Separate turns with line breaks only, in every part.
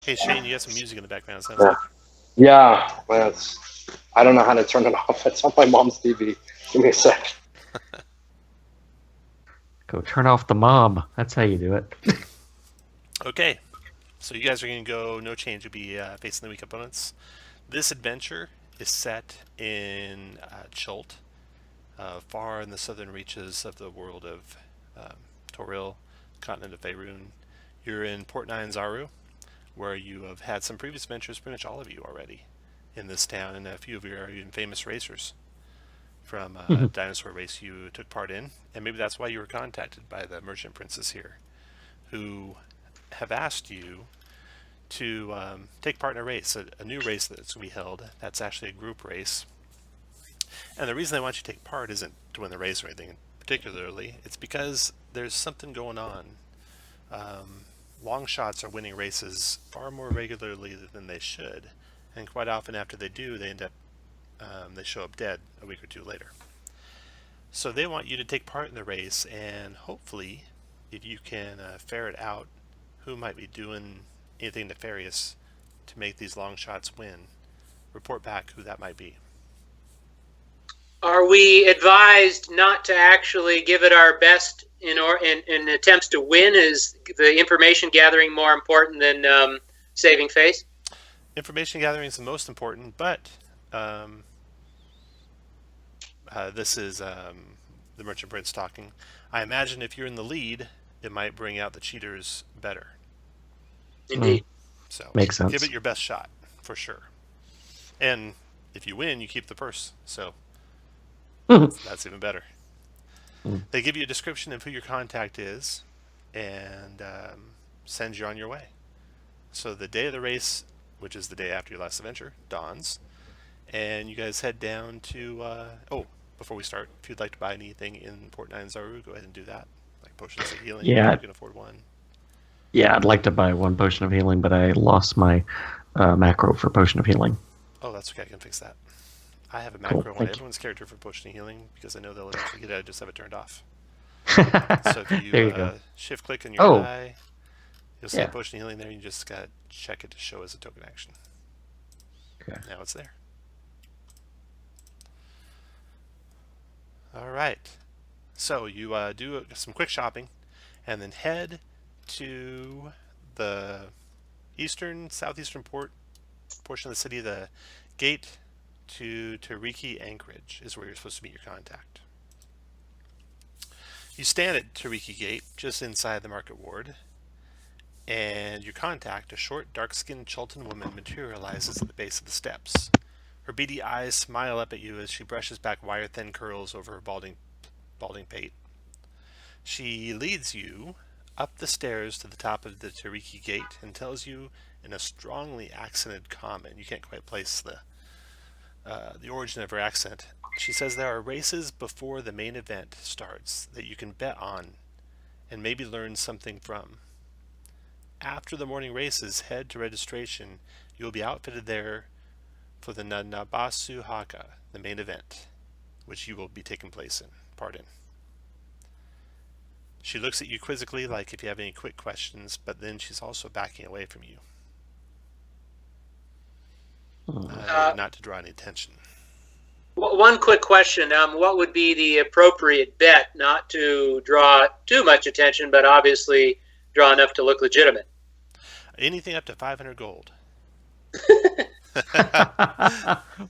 Hey Shane, you got some music in the background, sounds
Yeah,
like.
yeah. Well, I don't know how to turn it off. It's on my mom's TV. Give me a sec.
Go turn off the mob. That's how you do it.
Okay, so you guys are going to go no change. You'll be facing the weak opponents. This adventure is set in Chult, far in the southern reaches of the world of Toril, continent of Faerun. You're in Port Nine Zaru, where you have had some previous adventures, pretty much all of you already, in this town, and a few of you are even famous racers from a dinosaur race you took part in, and maybe that's why you were contacted by the merchant princes here, who have asked you to take part in a race, a new race that's going to be held. That's actually a group race, and the reason they want you to take part isn't to win the race or anything particularly. It's because there's something going on. Long shots are winning races far more regularly than they should, and quite often after they do, they end up they show up dead a week or two later. So they want you to take part in the race, and hopefully, if you can ferret out who might be doing anything nefarious to make these long shots win, report back who that might be.
Are we advised not to actually give it our best in attempts to win? Is the information gathering more important than saving face?
Information gathering is the most important, but this is the Merchant Prince talking. I imagine if you're in the lead, it might bring out the cheaters better.
Indeed.
So
Makes sense.
give it your best shot, for sure. And if you win, you keep the purse. So that's even better. They give you a description of who your contact is and send you on your way. So the day of the race, which is the day after your last adventure, dawns, and you guys head down to... before we start, if you'd like to buy anything in Port Nine Zaru, go ahead and do that. Like potions of healing,
Yeah.
if you can afford one.
Yeah, I'd like to buy one potion of healing, but I lost my macro for potion of healing.
Oh, that's okay, I can fix that. I have a macro on
thank you.
everyone's character for potion of healing because I know they'll eventually get it. I just have it turned off. So if you,
There you go.
shift click on your
Oh.
eye, you'll see
Yeah.
potion of healing there. You just gotta check it to show as a token action.
Okay.
Now it's there. All right. So you do some quick shopping, and then head to the southeastern portion of the city. The gate to Tariki Anchorage is where you're supposed to meet your contact. You stand at Tariki Gate, just inside the market ward, and your contact, a short, dark-skinned Chultan woman, materializes at the base of the steps. Her beady eyes smile up at you as she brushes back wire-thin curls over her balding pate. She leads you up the stairs to the top of the Tariki Gate and tells you in a strongly accented comment. You can't quite place the origin of her accent. She says there are races before the main event starts that you can bet on and maybe learn something from. After the morning races, head to registration. You will be outfitted there for the Nanabasu Haka, the main event, which you will be taking part in. She looks at you quizzically, like if you have any quick questions, but then she's also backing away from you. Not to draw any attention.
One quick question. What would be the appropriate bet not to draw too much attention, but obviously draw enough to look legitimate?
Anything up to 500 gold.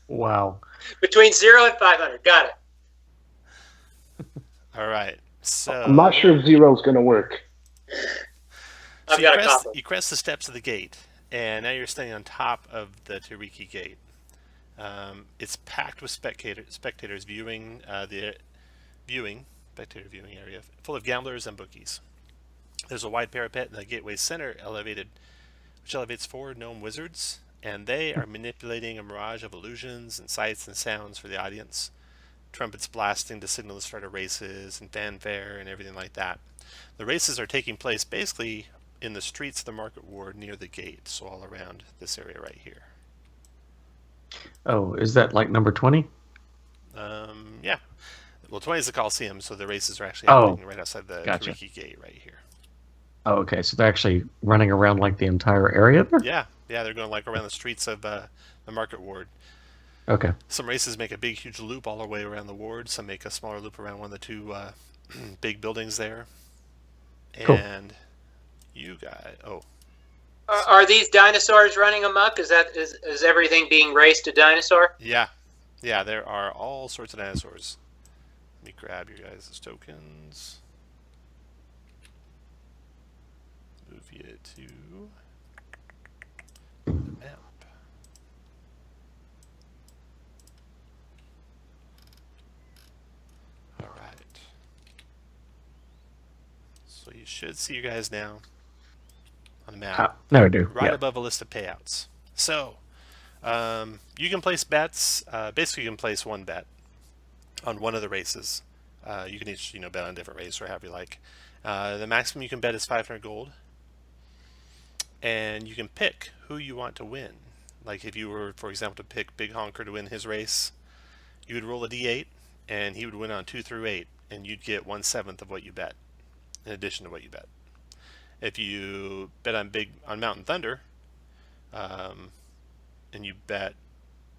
Wow.
Between 0 and 500. Got it.
All right. So
I'm not sure if zero's going to work.
I've got a copy.
You crest the steps of the gate, and now you're standing on top of the Tariki Gate. It's packed with spectators viewing spectator viewing area, full of gamblers and bookies. There's a wide parapet in the gateway's center, which elevates four gnome wizards, and they are manipulating a mirage of illusions and sights and sounds for the audience. Trumpets blasting to signal the start of races and fanfare and everything like that. The races are taking place basically in the streets of the market ward near the gate, so all around this area right here.
Oh, is that like number 20?
Yeah. Well, 20 is the Coliseum, so the races are actually
Oh,
happening right outside the
gotcha.
Tariki Gate right here.
Oh, okay. So they're actually running around like the entire area there?
Yeah, they're going like around the streets of the market ward.
Okay.
Some races make a big, huge loop all the way around the ward. Some make a smaller loop around one of the two big buildings there.
Cool.
And you guys,
Are these dinosaurs running amok? Is everything being raced to dinosaur?
yeah, there are all sorts of dinosaurs. Let me grab your guys' tokens. Move you to the map. All right. So you should see you guys now on the map.
No, I do.
Right
Yeah.
above a list of payouts. So, you can place bets. Basically, you can place one bet on one of the races. You can each, bet on a different race or however you like. The maximum you can bet is 500 gold, and you can pick who you want to win. Like if you were, for example, to pick Big Honker to win his race, you would roll a d8, and he would win on 2 through 8, and you'd get 1/7 of what you bet, in addition to what you bet. If you bet on Mountain Thunder, and you bet,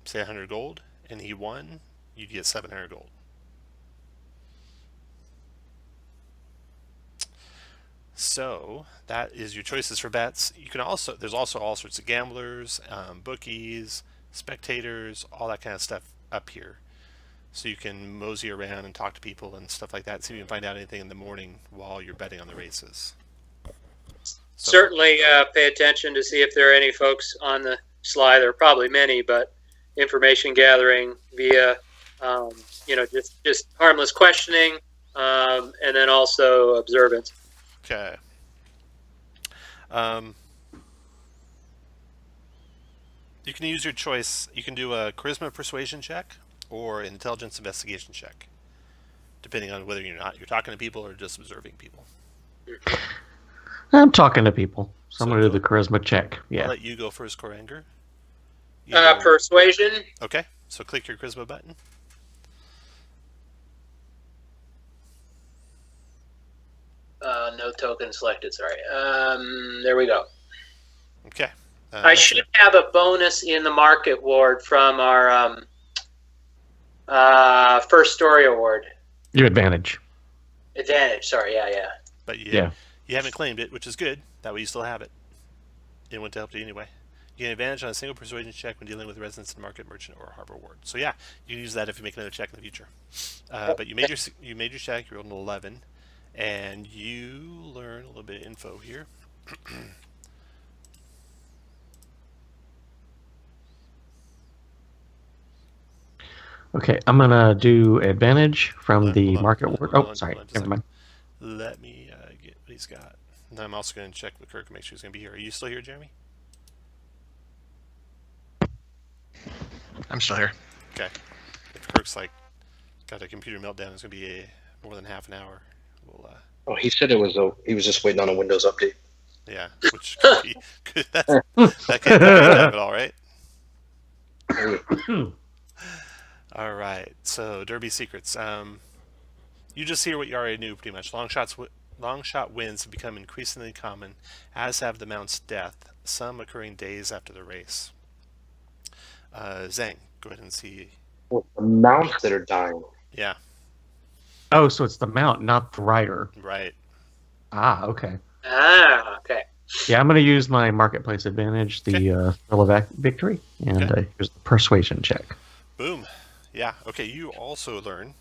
say, 100 gold, and he won, you'd get 700 gold. So that is your choices for bets. You can also, there's also all sorts of gamblers, bookies, spectators, all that kind of stuff up here. So you can mosey around and talk to people and stuff like that. See if you can find out anything in the morning while you're betting on the races. So,
Certainly pay attention to see if there are any folks on the slide. There are probably many, but information gathering via, just harmless questioning, and then also observance.
okay. You can use your choice. You can do a charisma persuasion check or an intelligence investigation check, depending on whether you're talking to people or just observing people.
I'm talking to people. So I'm
So
going to do
go-
the charisma check.
I'll
Yeah.
let you go first, Koranger.
Persuasion.
Okay, so click your charisma button.
No token selected. Sorry. There we go.
Okay.
I should have a bonus in the market ward from our first story award.
Your advantage.
Advantage. Sorry. Yeah.
But you
Yeah.
haven't claimed it, which is good. That way you still have it. It wouldn't help you anyway. You get advantage on a single persuasion check when dealing with residents in market, merchant, or harbor ward. So yeah, you can use that if you make another check in the future. But you made your check. You rolled an 11, and you learn a little bit of info here.
Okay, I'm going to do advantage from
Hold
the
on,
market
hold on,
ward.
hold
Oh,
on,
sorry.
hold on just a
Never mind.
Let me get what he's got. And then I'm also going to check with Kirk and make sure he's going to be here. Are you still here, Jeremy?
I'm still here.
Okay. If Kirk's got a computer meltdown, it's going to be more than half an hour. We'll
Oh, he said he was just waiting on a Windows update.
yeah, which could be that could have it all right. All right, so Derby secrets. You just hear what you already knew, pretty much. Long shot wins have become increasingly common, as have the mount's death. Some occurring days after the race. Zhang, go ahead and see.
Well, the mounts that are dying.
Yeah,
Oh, so it's the mount, not the rider.
right.
Ah, okay.
Okay.
Yeah, I'm going to use my marketplace advantage, the thrill of victory, and
Okay.
here's the persuasion check.
Boom. Yeah. Okay. You also learn.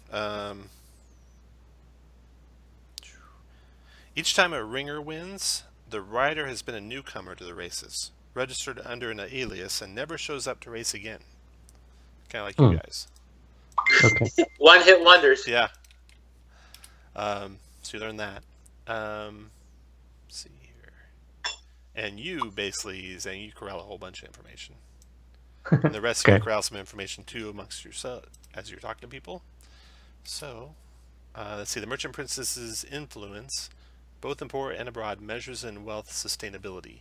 Each time a ringer wins, the rider has been a newcomer to the races, registered under an alias, and never shows up to race again. Kind of like you guys.
Okay.
One hit wonders.
Yeah. So you learn that. Let's see here. And you basically, Zhang, you corral a whole bunch of information. And the rest of you
Okay.
corral some information too amongst yourself as you're talking to people. So, let's see. The Merchant Princess's influence, both in port and abroad, measures in wealth sustainability.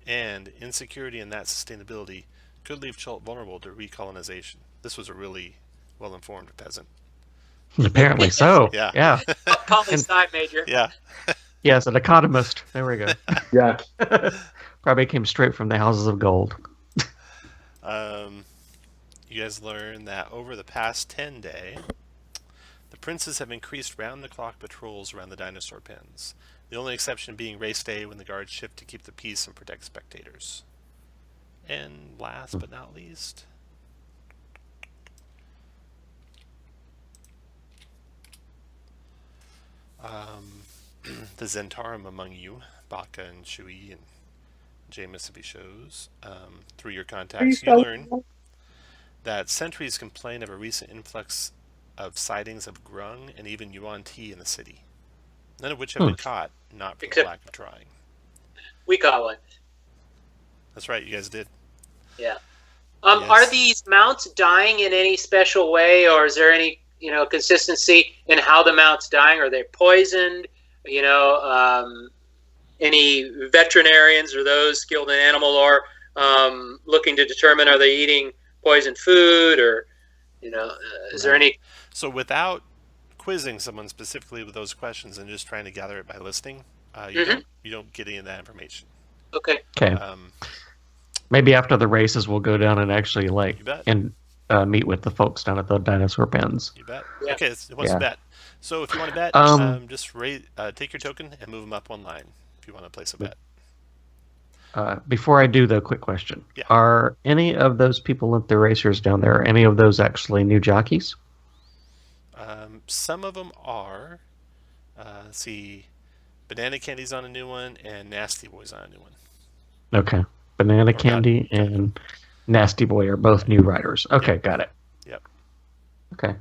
And insecurity in that sustainability could leave Chult vulnerable to recolonization. This was a really well-informed peasant.
Apparently so.
Yeah.
Yeah.
Poli sci major.
Yeah.
Yes, an economist. There we go.
Yeah.
Probably came straight from the houses of gold.
You guys learn that over the past 10 days, the princes have increased round-the-clock patrols around the dinosaur pens. The only exception being race day when the guards shift to keep the peace and protect spectators. And last but not least, the Zentarum among you, Baka and Shui and Jameis, if he shows, through your contacts, you learn that sentries complain of a recent influx of sightings of grung and even yuan ti in the city, none of which have been caught, not for the lack of trying.
We caught one.
That's right, you guys did.
Yeah.
Yes.
Are these mounts dying in any special way, or is there any consistency in how the mount's dying? Are they poisoned? Any veterinarians or those skilled in animal lore looking to determine, are they eating poisoned food, or is there any?
So without quizzing someone specifically with those questions and just trying to gather it by listening, you don't get any of that information.
Okay.
Okay. Maybe after the races, we'll go down and actually
You bet.
and meet with the folks down at the dinosaur pens.
You bet.
Yeah.
Okay, what's the bet? So if you want to bet, just take your token and move them up one line if you want to place a bet.
Before I do the quick question,
Yeah.
are any of those people at the racers down there, any of those actually new jockeys?
Some of them are. Let's see, Banana Candy's on a new one, and Nasty Boy's on a new one.
Okay. Banana Candy and Nasty Boy are both new riders. Okay,
Yep.
got it.
Yep.
Okay.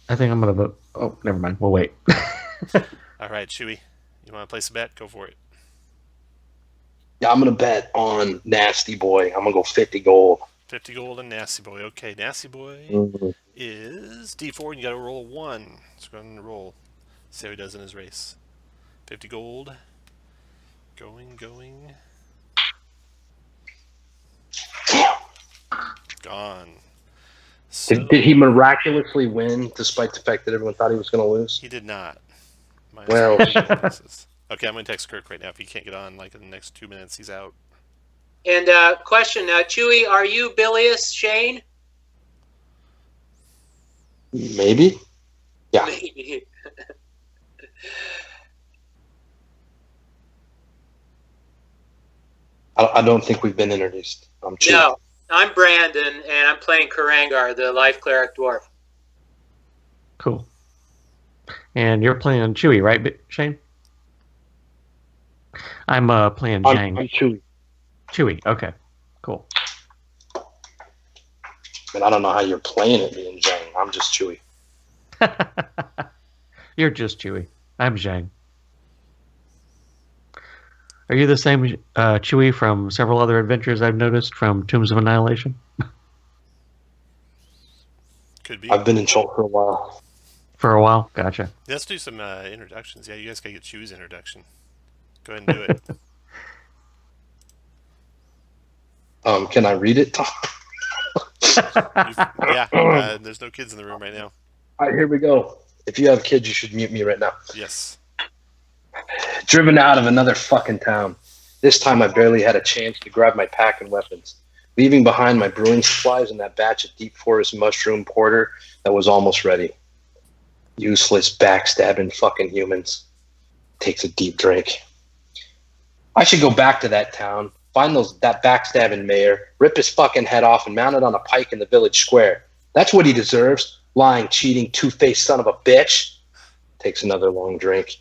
I think I'm going to vote. Oh, never mind. We'll wait.
All right, Chewy, you want to place a bet? Go for it.
Yeah, I'm gonna bet on Nasty Boy. I'm gonna go 50 gold.
50 gold and Nasty Boy. Okay, Nasty Boy is D4, and you got to roll a 1. So go ahead and roll. See how he does in his race. 50 gold. Going. Gone. So,
Did he miraculously win despite the fact that everyone thought he was gonna lose?
he did not. Minus
Well.
1 bonuses. Okay, I'm going to text Kirk right now. If he can't get on, in the next 2 minutes, he's out.
And question, Chewy, are you bilious, Shane?
Maybe. Yeah. I don't think we've been introduced. I'm Chewy.
No, I'm Brandon, and I'm playing Karangar, the life cleric dwarf.
Cool. And you're playing Chewy, right, Shane? I'm playing Zhang.
I'm Chewy.
Chewy, okay. Cool.
And I don't know how you're playing it being Zhang. I'm just Chewy.
You're just Chewy. I'm Zhang. Are you the same Chewy from several other adventures I've noticed from Tombs of Annihilation?
Could be.
I've been in Chult for a while.
For a while? Gotcha.
Let's do some introductions. Yeah, you guys got to get Chewy's introduction. Go ahead and do it.
Can I read it, Tom?
There's no kids in the room right now.
All right, here we go. If you have kids, you should mute me right now.
Yes.
Driven out of another fucking town. This time I barely had a chance to grab my pack and weapons, leaving behind my brewing supplies and that batch of deep forest mushroom porter that was almost ready. Useless backstabbing fucking humans. Takes a deep drink. I should go back to that town, find that backstabbing mayor, rip his fucking head off and mount it on a pike in the village square. That's what he deserves. Lying, cheating, two-faced son of a bitch. Takes another long drink.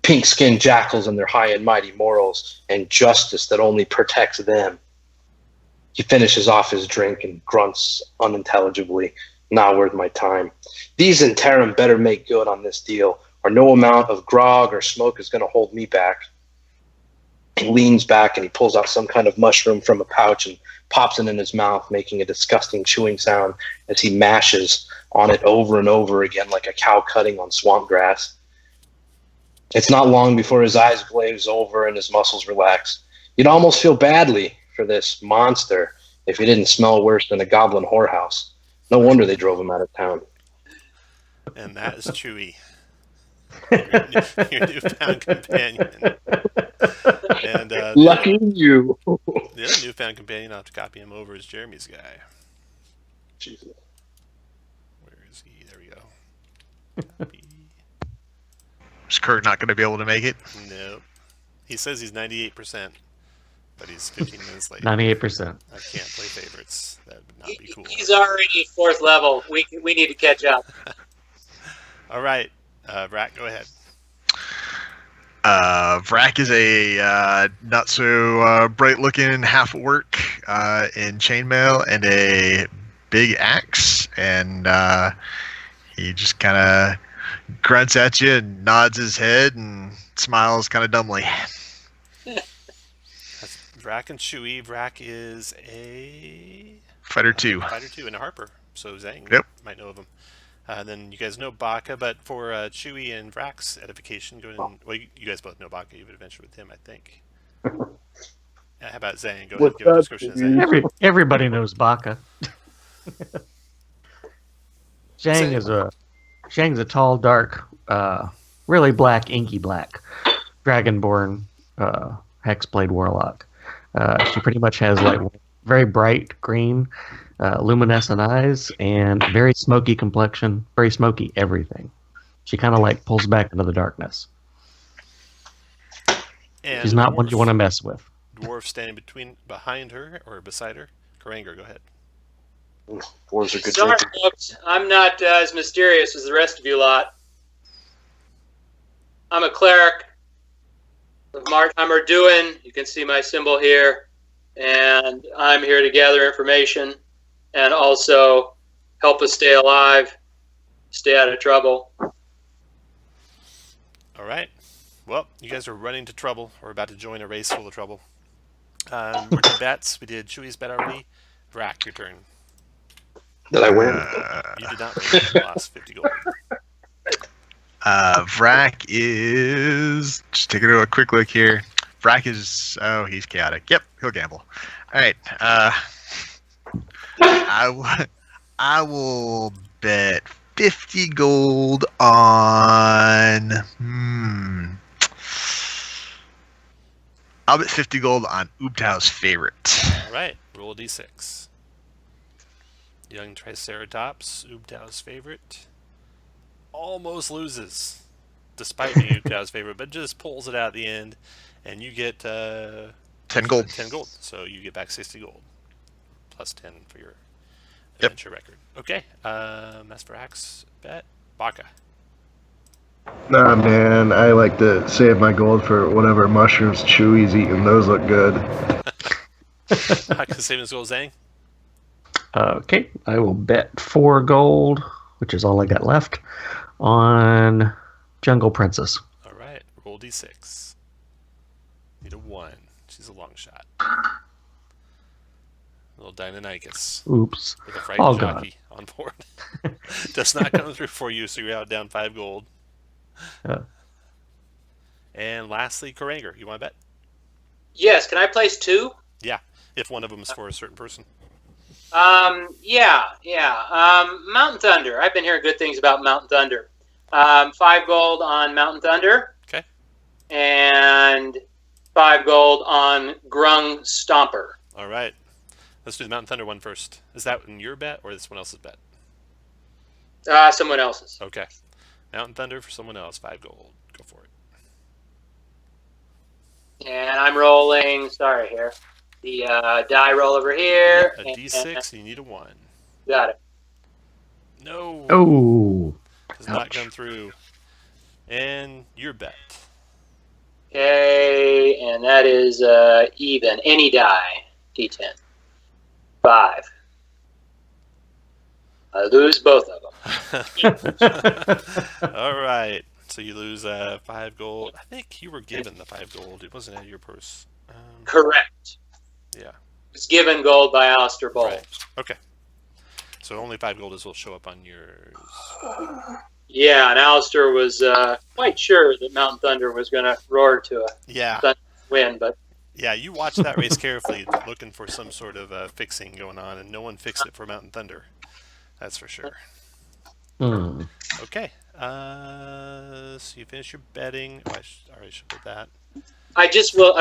Pink-skinned jackals and their high and mighty morals and justice that only protects them. He finishes off his drink and grunts unintelligibly. Not worth my time. These interim better make good on this deal, or no amount of grog or smoke is going to hold me back. He leans back and he pulls out some kind of mushroom from a pouch and pops it in his mouth, making a disgusting chewing sound as he mashes on it over and over again like a cow cutting on swamp grass. It's not long before his eyes glaze over and his muscles relax. You'd almost feel badly for this monster if he didn't smell worse than a goblin whorehouse. No wonder they drove him out of town.
And that is Chewy. your newfound companion. And
Lucky you.
the other newfound companion, I'll have to copy him over, is Jeremy's guy.
Jesus.
Where is he? There we go. Copy.
Is Kirk not going to be able to make it?
Nope. He says he's 98%, but he's 15 minutes late.
98%.
I can't play favorites. That would not be cool.
He's already 4th level. We need to catch up.
All right. Vrak, go ahead.
Vrak is a not so bright looking half orc in chainmail and a big axe, and he just kind of grunts at you and nods his head and smiles kind of dumbly.
That's Vrak and Chewie. Vrak is a
Fighter 2.
Fighter 2 and a Harper, so Zhang
Yep.
might know of him. Then you guys know Baka, but for Chewie and Vrak's edification, go ahead and, well, you guys both know Baka. You've adventured with him, I think. How about Zhang? Go ahead and give a description of Zhang.
Everybody knows Baka. Zhang's a tall, dark, really black, inky black, dragonborn hexblade warlock. She pretty much has like very bright green, luminescent eyes and very smoky complexion, very smoky everything. She kind of like pulls back into the darkness.
And
She's not one you want to mess with.
Dwarf standing behind her or beside her. Karanger, go ahead.
Dwarves are good
Sorry,
drinking.
folks. I'm not as mysterious as the rest of you lot. I'm a cleric of Martheim Duin. You can see my symbol here. And I'm here to gather information and also help us stay alive, stay out of trouble.
All right. Well, you guys are running to trouble. We're about to join a race full of trouble. We're doing bets. We did Chewie's bet already. Vrak, your turn.
Did I win?
You did not win. You lost 50 gold.
Vrak is... Just taking a quick look here. Vrak is... Oh, he's chaotic. Yep, he'll gamble. All right. I will bet 50 gold on... I'll bet 50 gold on Ubtau's favorite.
All right. Roll a d6. Young Triceratops, Ubtau's favorite. Almost loses, despite being Ubtau's favorite, but just pulls it out at the end, and you get
10 gold.
10 gold. So you get back 60 gold, plus 10 for your adventure record. Okay. As for Axe bet, Baka.
Nah, man, I like to save my gold for whatever mushrooms Chewie's eating. Those look good.
Baka's saving his gold, Zhang.
Okay, I will bet 4 gold, which is all I got left, on Jungle Princess.
All right. Roll d6. Need a 1. She's a long shot. Little Deinonychus.
Oops.
With a frightened
Oh, God.
jockey on board. Does not come through for you, so you're out down 5 gold. And lastly, Karanger, you want to bet?
Yes, can I place 2?
Yeah, if one of them is for a certain person.
Yeah. Mountain Thunder. I've been hearing good things about Mountain Thunder. 5 gold on Mountain Thunder.
Okay.
And 5 gold on Grung Stomper.
All right. Let's do the Mountain Thunder one first. Is that in your bet or is someone else's bet?
Someone else's.
Okay. Mountain Thunder for someone else, 5 gold. Go for it.
And I'm rolling, sorry here, the die roll over here.
A d6, you need a 1.
Got it.
No.
Oh.
Does not come through. And your bet.
Okay, and that is even. Any die, D10. 5. I lose both of them.
All right. So you lose 5 gold. I think you were given the 5 gold. It wasn't out of your purse.
Correct.
Yeah.
It's given gold by Alistair Bowl.
Right. Okay. So only 5 gold will show up on yours.
Yeah, and Alistair was quite sure that Mountain Thunder was going to roar to a
Yeah.
win, but
Yeah, you watched that race carefully, looking for some sort of fixing going on, and no one fixed it for Mountain Thunder. That's for sure.
Hmm.
Okay. So you finish your betting. Oh, I should put that.
I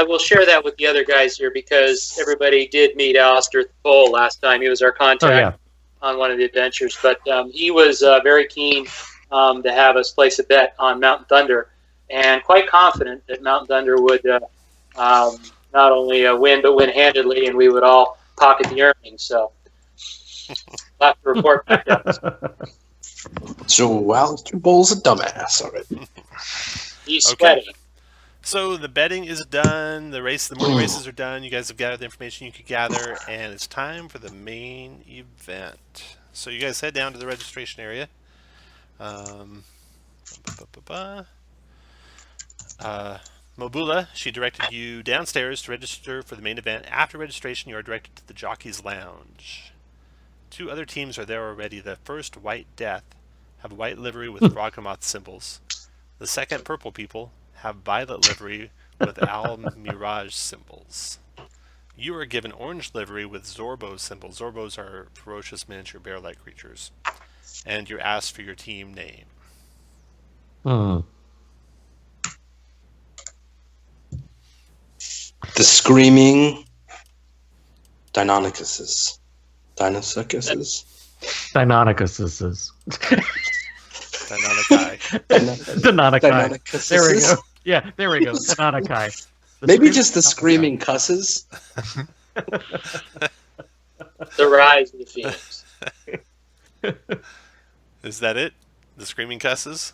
will share that with the other guys here because everybody did meet Alistair Cole last time. He was our contact on one of the adventures, but he was very keen to have us place a bet on Mountain Thunder, and quite confident that Mountain Thunder would not only win but win handedly, and we would all pocket the earnings. So I'll have to report back up.
So Alistair Bull's a dumbass. All right.
He's sweating.
So the betting is done. The morning races are done. You guys have gathered the information you could gather, and it's time for the main event. So you guys head down to the registration area. Mobula, she directed you downstairs to register for the main event. After registration, you are directed to the Jockey's Lounge. 2 other teams are there already. The first, White Death, have white livery with Frogmoth symbols. The second, Purple People, have violet livery with Owl Mirage symbols. You are given orange livery with Zorbo symbols. Zorbos are ferocious miniature bear-like creatures. And you're asked for your team name.
The Screaming Deinonychuses. Deinonychuses?
Deinonychuses.
Deinonychuses.
There we go. Yeah, there we go. Deinonychi.
Maybe just the Screaming Cusses.
The Rise of the Phoenix.
Is that it? The Screaming Cusses?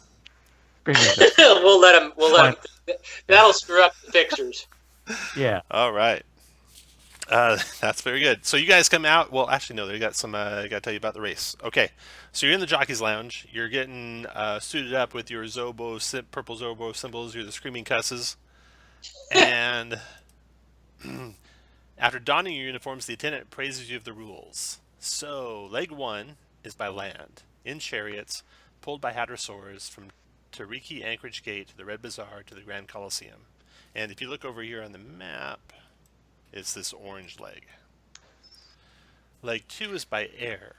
We'll let him. That'll screw up the pictures.
Yeah.
All right. That's very good. So you guys come out. Well, actually, no. They got some. I got to tell you about the race. Okay. So you're in the Jockey's Lounge. You're getting suited up with your purple Zobo symbols. You're the Screaming Cusses. And after donning your uniforms, the attendant praises you of the rules. So leg 1 is by land, in chariots, pulled by hadrosaurs from Tariki Anchorage Gate to the Red Bazaar to the Grand Coliseum. And if you look over here on the map, it's this orange leg. Leg 2 is by air.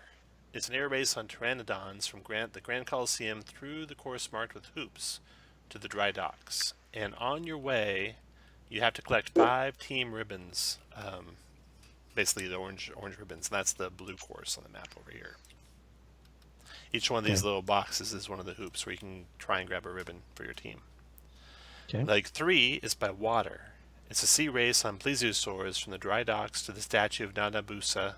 It's an air race on pteranodons from the Grand Coliseum through the course marked with hoops to the dry docks. And on your way, you have to collect 5 team ribbons, basically the orange ribbons, and that's the blue course on the map over here. Each one of these little boxes is one of the hoops where you can try and grab a ribbon for your team.
Okay.
Leg 3 is by water. It's a sea race on plesiosaurs from the dry docks to the statue of Nanabusa,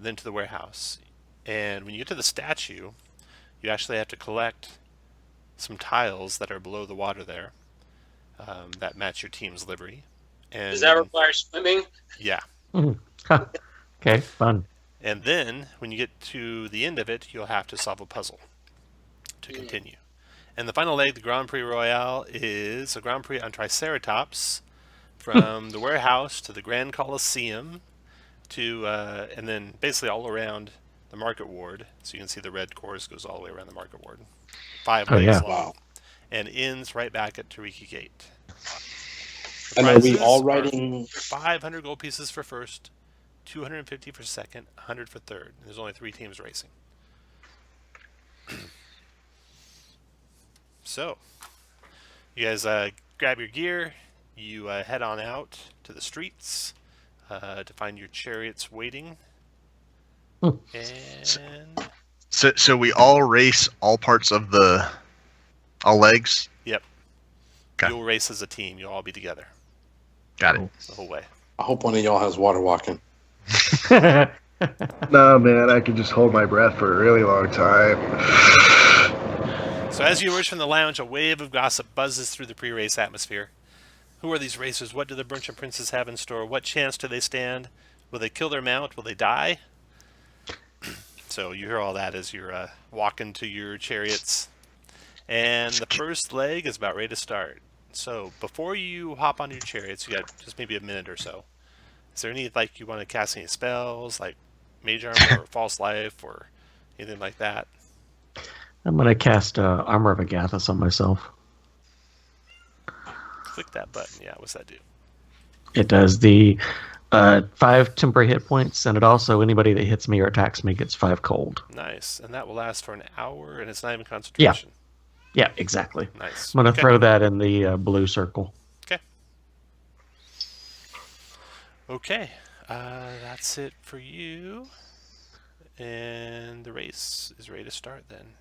then to the warehouse. And when you get to the statue, you actually have to collect some tiles that are below the water there that match your team's livery. And
does that require swimming?
Yeah.
Okay, fun.
And then, when you get to the end of it, you'll have to solve a puzzle to continue. And the final leg, the Grand Prix Royale, is a Grand Prix on Triceratops from the warehouse to the Grand Coliseum to, and then basically all around the Market Ward. So you can see the red course goes all the way around the Market Ward. 5 legs long. And ends right back at Tariki Gate.
And are we all riding
500 gold pieces for first, 250 for second, 100 for third. There's only 3 teams racing. So, you guys grab your gear, you head on out to the streets to find your chariots waiting. And
So we all race all parts of all legs?
Yep.
Okay.
You'll race as a team. You'll all be together.
Got it.
The whole way.
I hope one of y'all has water walking.
No, man, I could just hold my breath for a really long time.
So as you emerge from the lounge, a wave of gossip buzzes through the pre-race atmosphere. Who are these racers? What do the Brunch of Princes have in store? What chance do they stand? Will they kill their mount? Will they die? So you hear all that as you're walking to your chariots. And the first leg is about ready to start. So before you hop onto your chariots, you got just maybe a minute or so. Is there any, you want to cast any spells, like Mage Armor or False Life or anything like that?
I'm going to cast Armor of Agathis on myself.
Click that button. Yeah, what's that do?
It does the 5 temporary hit points, and it also, anybody that hits me or attacks me gets 5 cold.
Nice. And that will last for an hour, and it's not even
Yeah.
concentration.
Yeah, exactly.
Nice.
I'm going to
Okay.
throw that in the blue circle.
Okay. Okay. That's it for you. And the race is ready to start then.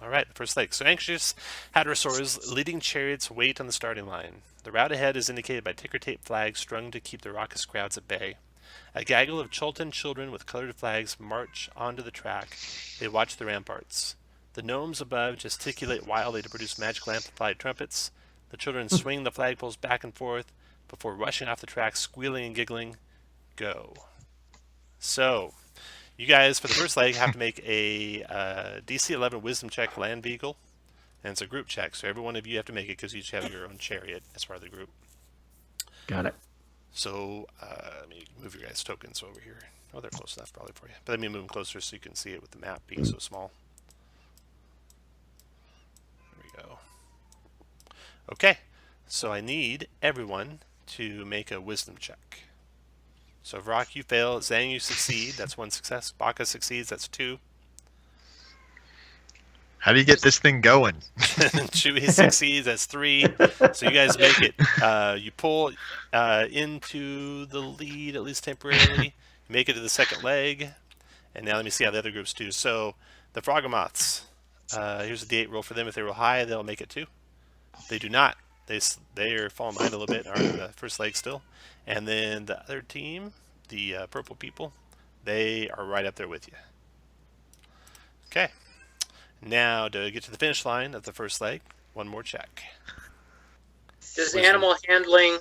All right, first leg. So anxious hadrosaurs leading chariots wait on the starting line. The route ahead is indicated by ticker tape flags strung to keep the raucous crowds at bay. A gaggle of Chultan children with colored flags march onto the track. They watch the ramparts. The gnomes above gesticulate wildly to produce magical amplified trumpets. The children swing the flagpoles back and forth before rushing off the track, squealing and giggling. Go. So, you guys, for the first leg, have to make a DC 11 Wisdom check, Land Beagle. And it's a group check, so every one of you have to make it because you each have your own chariot as part of the group.
Got it.
So, let me move your guys' tokens over here. Oh, they're close enough probably for you. But let me move them closer so you can see it with the map being so small. There we go. Okay, so I need everyone to make a wisdom check. So Vrock, you fail. Zhang, you succeed. That's 1 success. Baka succeeds. That's 2.
How do you get this thing going?
Chewie succeeds. That's 3. So you guys make it. You pull into the lead, at least temporarily. You make it to the second leg. And now let me see how the other groups do. So the Frogamoths. Here's a D8 roll for them. If they roll high, they'll make it 2. They do not. They are falling behind a little bit. Are in the first leg still. And then the other team, the purple people, they are right up there with you. Okay. Now, to get to the finish line of the first leg, one more check.
Does animal handling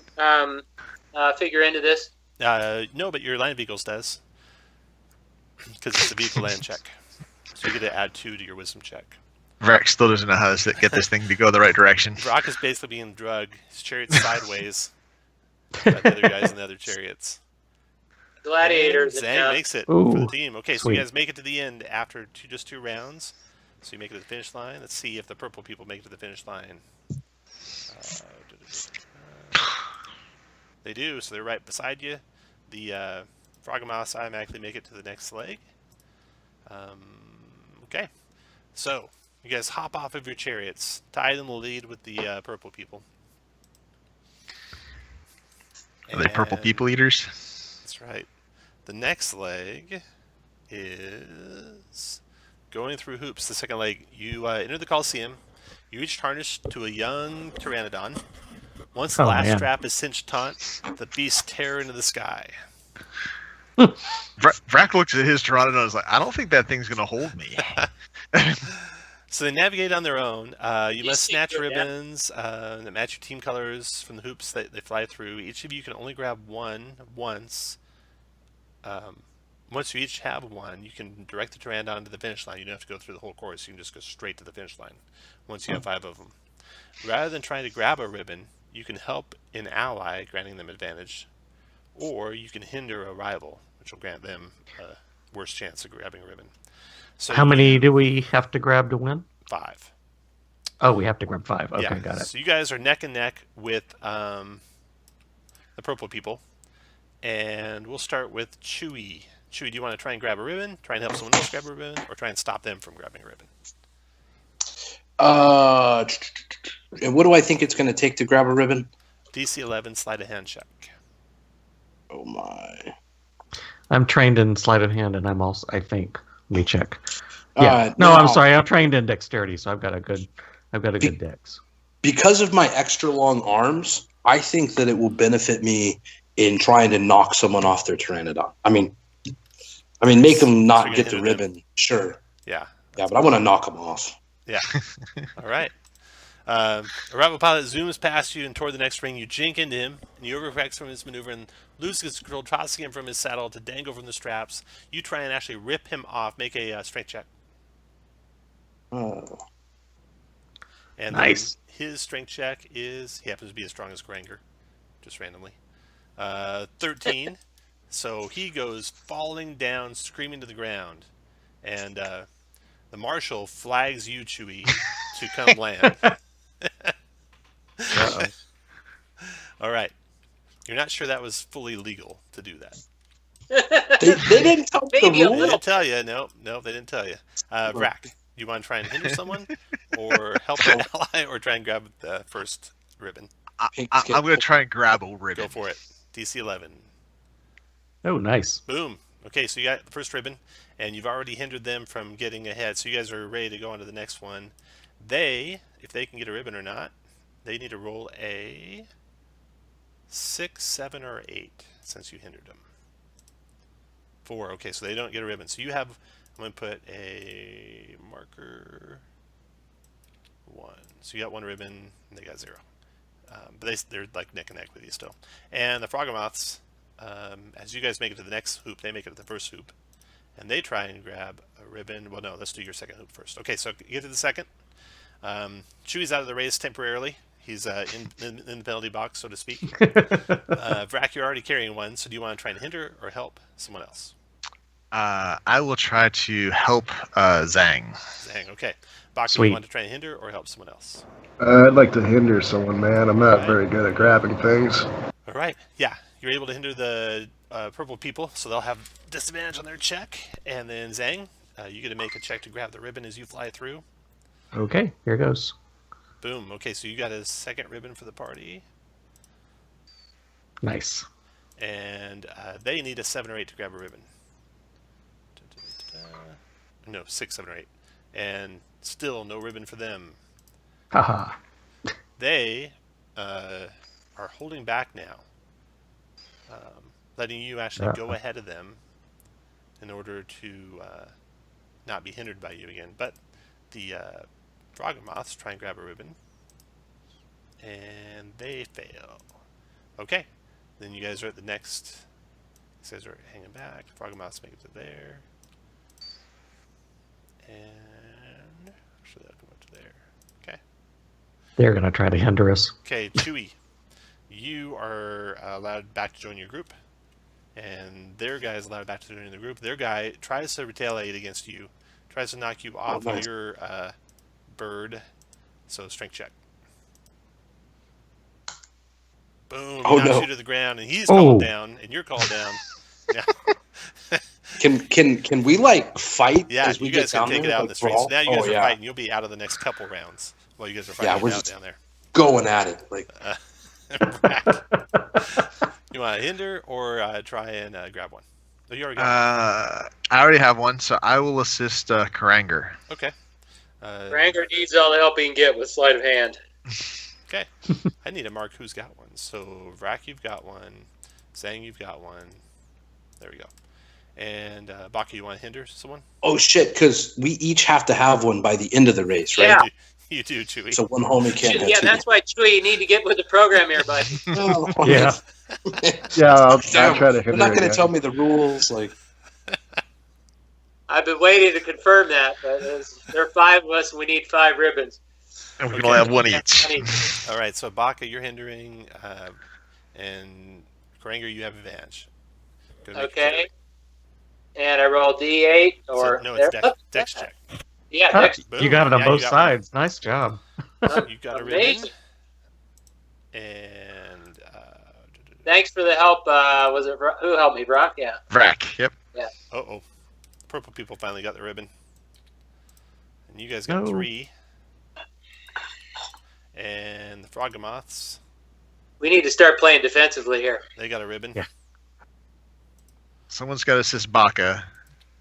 figure into this?
No, but your line of vehicles does. Because it's a vehicle land check. So you get to add 2 to your wisdom check.
Vrax still doesn't know how to get this thing to go the right direction.
Brock is basically being drugged. His chariot's sideways. By the other guys in the other chariots.
Gladiators.
Zhang makes it
Ooh,
for the team. Okay, so
sweet.
you guys make it to the end after just 2 rounds. So you make it to the finish line. Let's see if the purple people make it to the finish line. They do, so they're right beside you. The Frogamoths automatically make it to the next leg. Okay, so you guys hop off of your chariots, tied in the lead with the purple people.
Are they purple people eaters?
That's right. The next leg is going through hoops. The second leg, you enter the Coliseum. You each harnessed to a young pteranodon. Once the last strap is cinched taut, the beast tear into the sky.
Vrack looks at his Pteranodon and is like, I don't think that thing's going to hold me.
So they navigate on their own. You must snatch ribbons that match your team colors from the hoops that they fly through. Each of you can only grab one once. Once you each have one, you can direct the Pteranodon to the finish line. You don't have to go through the whole course. You can just go straight to the finish line once you have 5 of them. Rather than trying to grab a ribbon, you can help an ally, granting them advantage, or you can hinder a rival, which will grant them a worse chance of grabbing a ribbon. So
how many do we have to grab to win?
5.
Oh, we have to grab 5. Okay,
yeah.
got it.
So you guys are neck and neck with the purple people, and we'll start with Chewie. Chewie, do you want to try and grab a ribbon, try and help someone else grab a ribbon, or try and stop them from grabbing a ribbon?
What do I think it's going to take to grab a ribbon?
DC 11 sleight of hand check.
Oh my!
I'm trained in sleight of hand, and I'm also, I think, let me check. Yeah, no,
now,
I'm sorry. I'm trained in dexterity, so I've got a good dex.
Because of my extra long arms, I think that it will benefit me in trying to knock someone off their pteranodon. I mean, make them not get the ribbon. Sure.
Yeah.
Yeah, but I want to knock them off.
Yeah. All right. A rival pilot zooms past you and toward the next ring. You jink into him, and you overcorrect from his maneuver and lose his control, tossing him from his saddle to dangle from the straps. You try and actually rip him off. Make a strength check.
Oh.
And
nice.
His strength check is, he happens to be as strong as Granger, just randomly. 13. So he goes falling down, screaming to the ground. And the marshal flags you, Chewie, to come land.
Uh-oh.
All right. You're not sure that was fully legal to do that.
They didn't tell me
Maybe
the
a
They
rules.
didn't tell you. No, they didn't tell you. Vrac, you want to try and hinder someone, or help an ally, or try and grab the first ribbon?
Pink
I'm
skip.
going to try and grab a ribbon.
Go for it. DC 11.
Oh, nice.
Boom. Okay, so you got the first ribbon, and you've already hindered them from getting ahead. So you guys are ready to go on to the next one. If they can get a ribbon or not, they need to roll a 6, 7, or 8 since you hindered them. 4. Okay, so they don't get a ribbon. So you have, I'm going to put a marker 1. So you got 1 ribbon, and they got 0. But they're like neck and neck with you still. And the Froggermoths, as you guys make it to the next hoop, they make it to the first hoop. And they try and grab a ribbon. Well, no, let's do your second hoop first. Okay, so you get to the second. Chewy's out of the race temporarily. He's in the penalty box, so to speak. Vrac, you're already carrying 1, so do you want to try and hinder or help someone else?
I will try to help Zhang.
Zhang, okay. Baka,
Sweet.
you want to try and hinder or help someone else?
I'd like to hinder someone, man. I'm not very good at grabbing things.
All right, yeah. You're able to hinder the purple people, so they'll have disadvantage on their check. And then Zhang, you get to make a check to grab the ribbon as you fly through.
Okay, here goes.
Boom. Okay, so you got a second ribbon for the party.
Nice.
And they need a 7 or 8 to grab a ribbon. No, 6, 7, or 8. And still no ribbon for them.
Haha.
They are holding back now, letting you actually go ahead of them in order to not be hindered by you again. But the Froggermoths try and grab a ribbon, and they fail. Okay, then you guys are at the next. These guys are hanging back. Froggermoths make it to there, and actually they'll come up to there. Okay.
They're going to try to hinder us.
Okay, Chewy, you are allowed back to join your group, and their guy is allowed back to join the group. Their guy tries to retaliate against you, tries to knock you off of your bird, so strength check. Boom, he knocks you to the ground, and he's called down, and you're called down. Yeah.
Can we like fight
Yeah,
as we
you
get
guys can
down
take
there?
it out in
like,
the streets.
brawl?
Now you guys are
yeah.
fighting. You'll be out of the next couple rounds while you guys are fighting
we're
it out
just-
down there.
Going at it. Like
You want to hinder or try and grab one? Oh, you already got
I already have one, so I will assist Karanger.
one. Okay.
Ranger needs all the help he can get with sleight of hand.
Okay. I need to mark who's got one. So, Vrac, you've got one. Zhang, you've got one. There we go. And Baka, you want to hinder someone?
oh shit, because we each have to have one by the end of the race, right?
Yeah.
You do, Chewy.
So one homie can't have
Yeah,
two.
that's why Chewy, you need to get with the program here, buddy.
No,
Yeah.
Yeah, I'll
Damn,
try to
They're
hinder
not
it,
going
yeah.
to tell me the rules. Like,
I've been waiting to confirm that, but there are 5 of us, and we need 5 ribbons.
And we
Okay.
can only have one each.
All right, so Baka, you're hindering, and Karanger, you have advantage. Go make your
Okay.
check.
And I roll D8 or
So, no, it's
there-
dex check.
Yeah,
Ah,
Dex.
Boom.
you got it on
Yeah,
both
you got
sides. Nice job.
one. You got a ribbon.
Amazing.
And
Thanks for the help. Was it who helped me, Brock? Yeah.
Vrac, yep.
uh-oh. Purple people finally got the ribbon. And you guys got
No.
3. And the Froggermoths,
We need to start playing defensively here.
they got a ribbon.
Yeah.
Someone's got to assist Baka.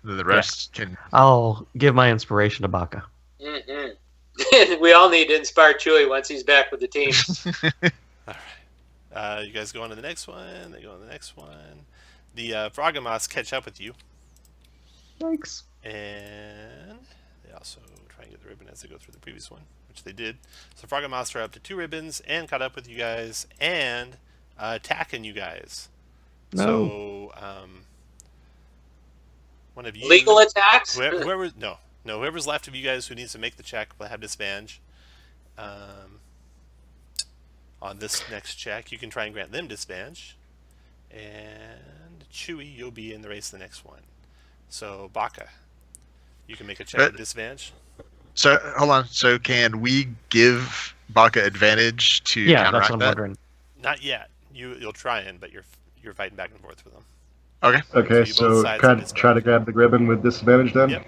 The rest can.
I'll give my inspiration to Baka.
Mm-hmm. We all need to inspire Chewy once he's back with the team.
All right. You guys go on to the next one. They go on to the next one. The Froggermoths catch up with you.
Thanks.
And they also try and get the ribbon as they go through the previous one, which they did. So Froggermoths are up to 2 ribbons and caught up with you guys and attacking you guys.
No.
So one of you
Legal attacks?
whoever's left of you guys who needs to make the check will have disadvantage. On this next check, you can try and grant them disadvantage. And Chewy, you'll be in the race the next one. So Baka, you can make a check with disadvantage.
So hold on. So can we give Baka advantage to
Yeah,
counteract
that's what I'm
that?
wondering.
Not yet. You'll try in, but you're fighting back and forth with them.
Okay.
Okay,
So you both
so
sides
try
have
to
disadvantage.
grab the ribbon with disadvantage then.
Yep.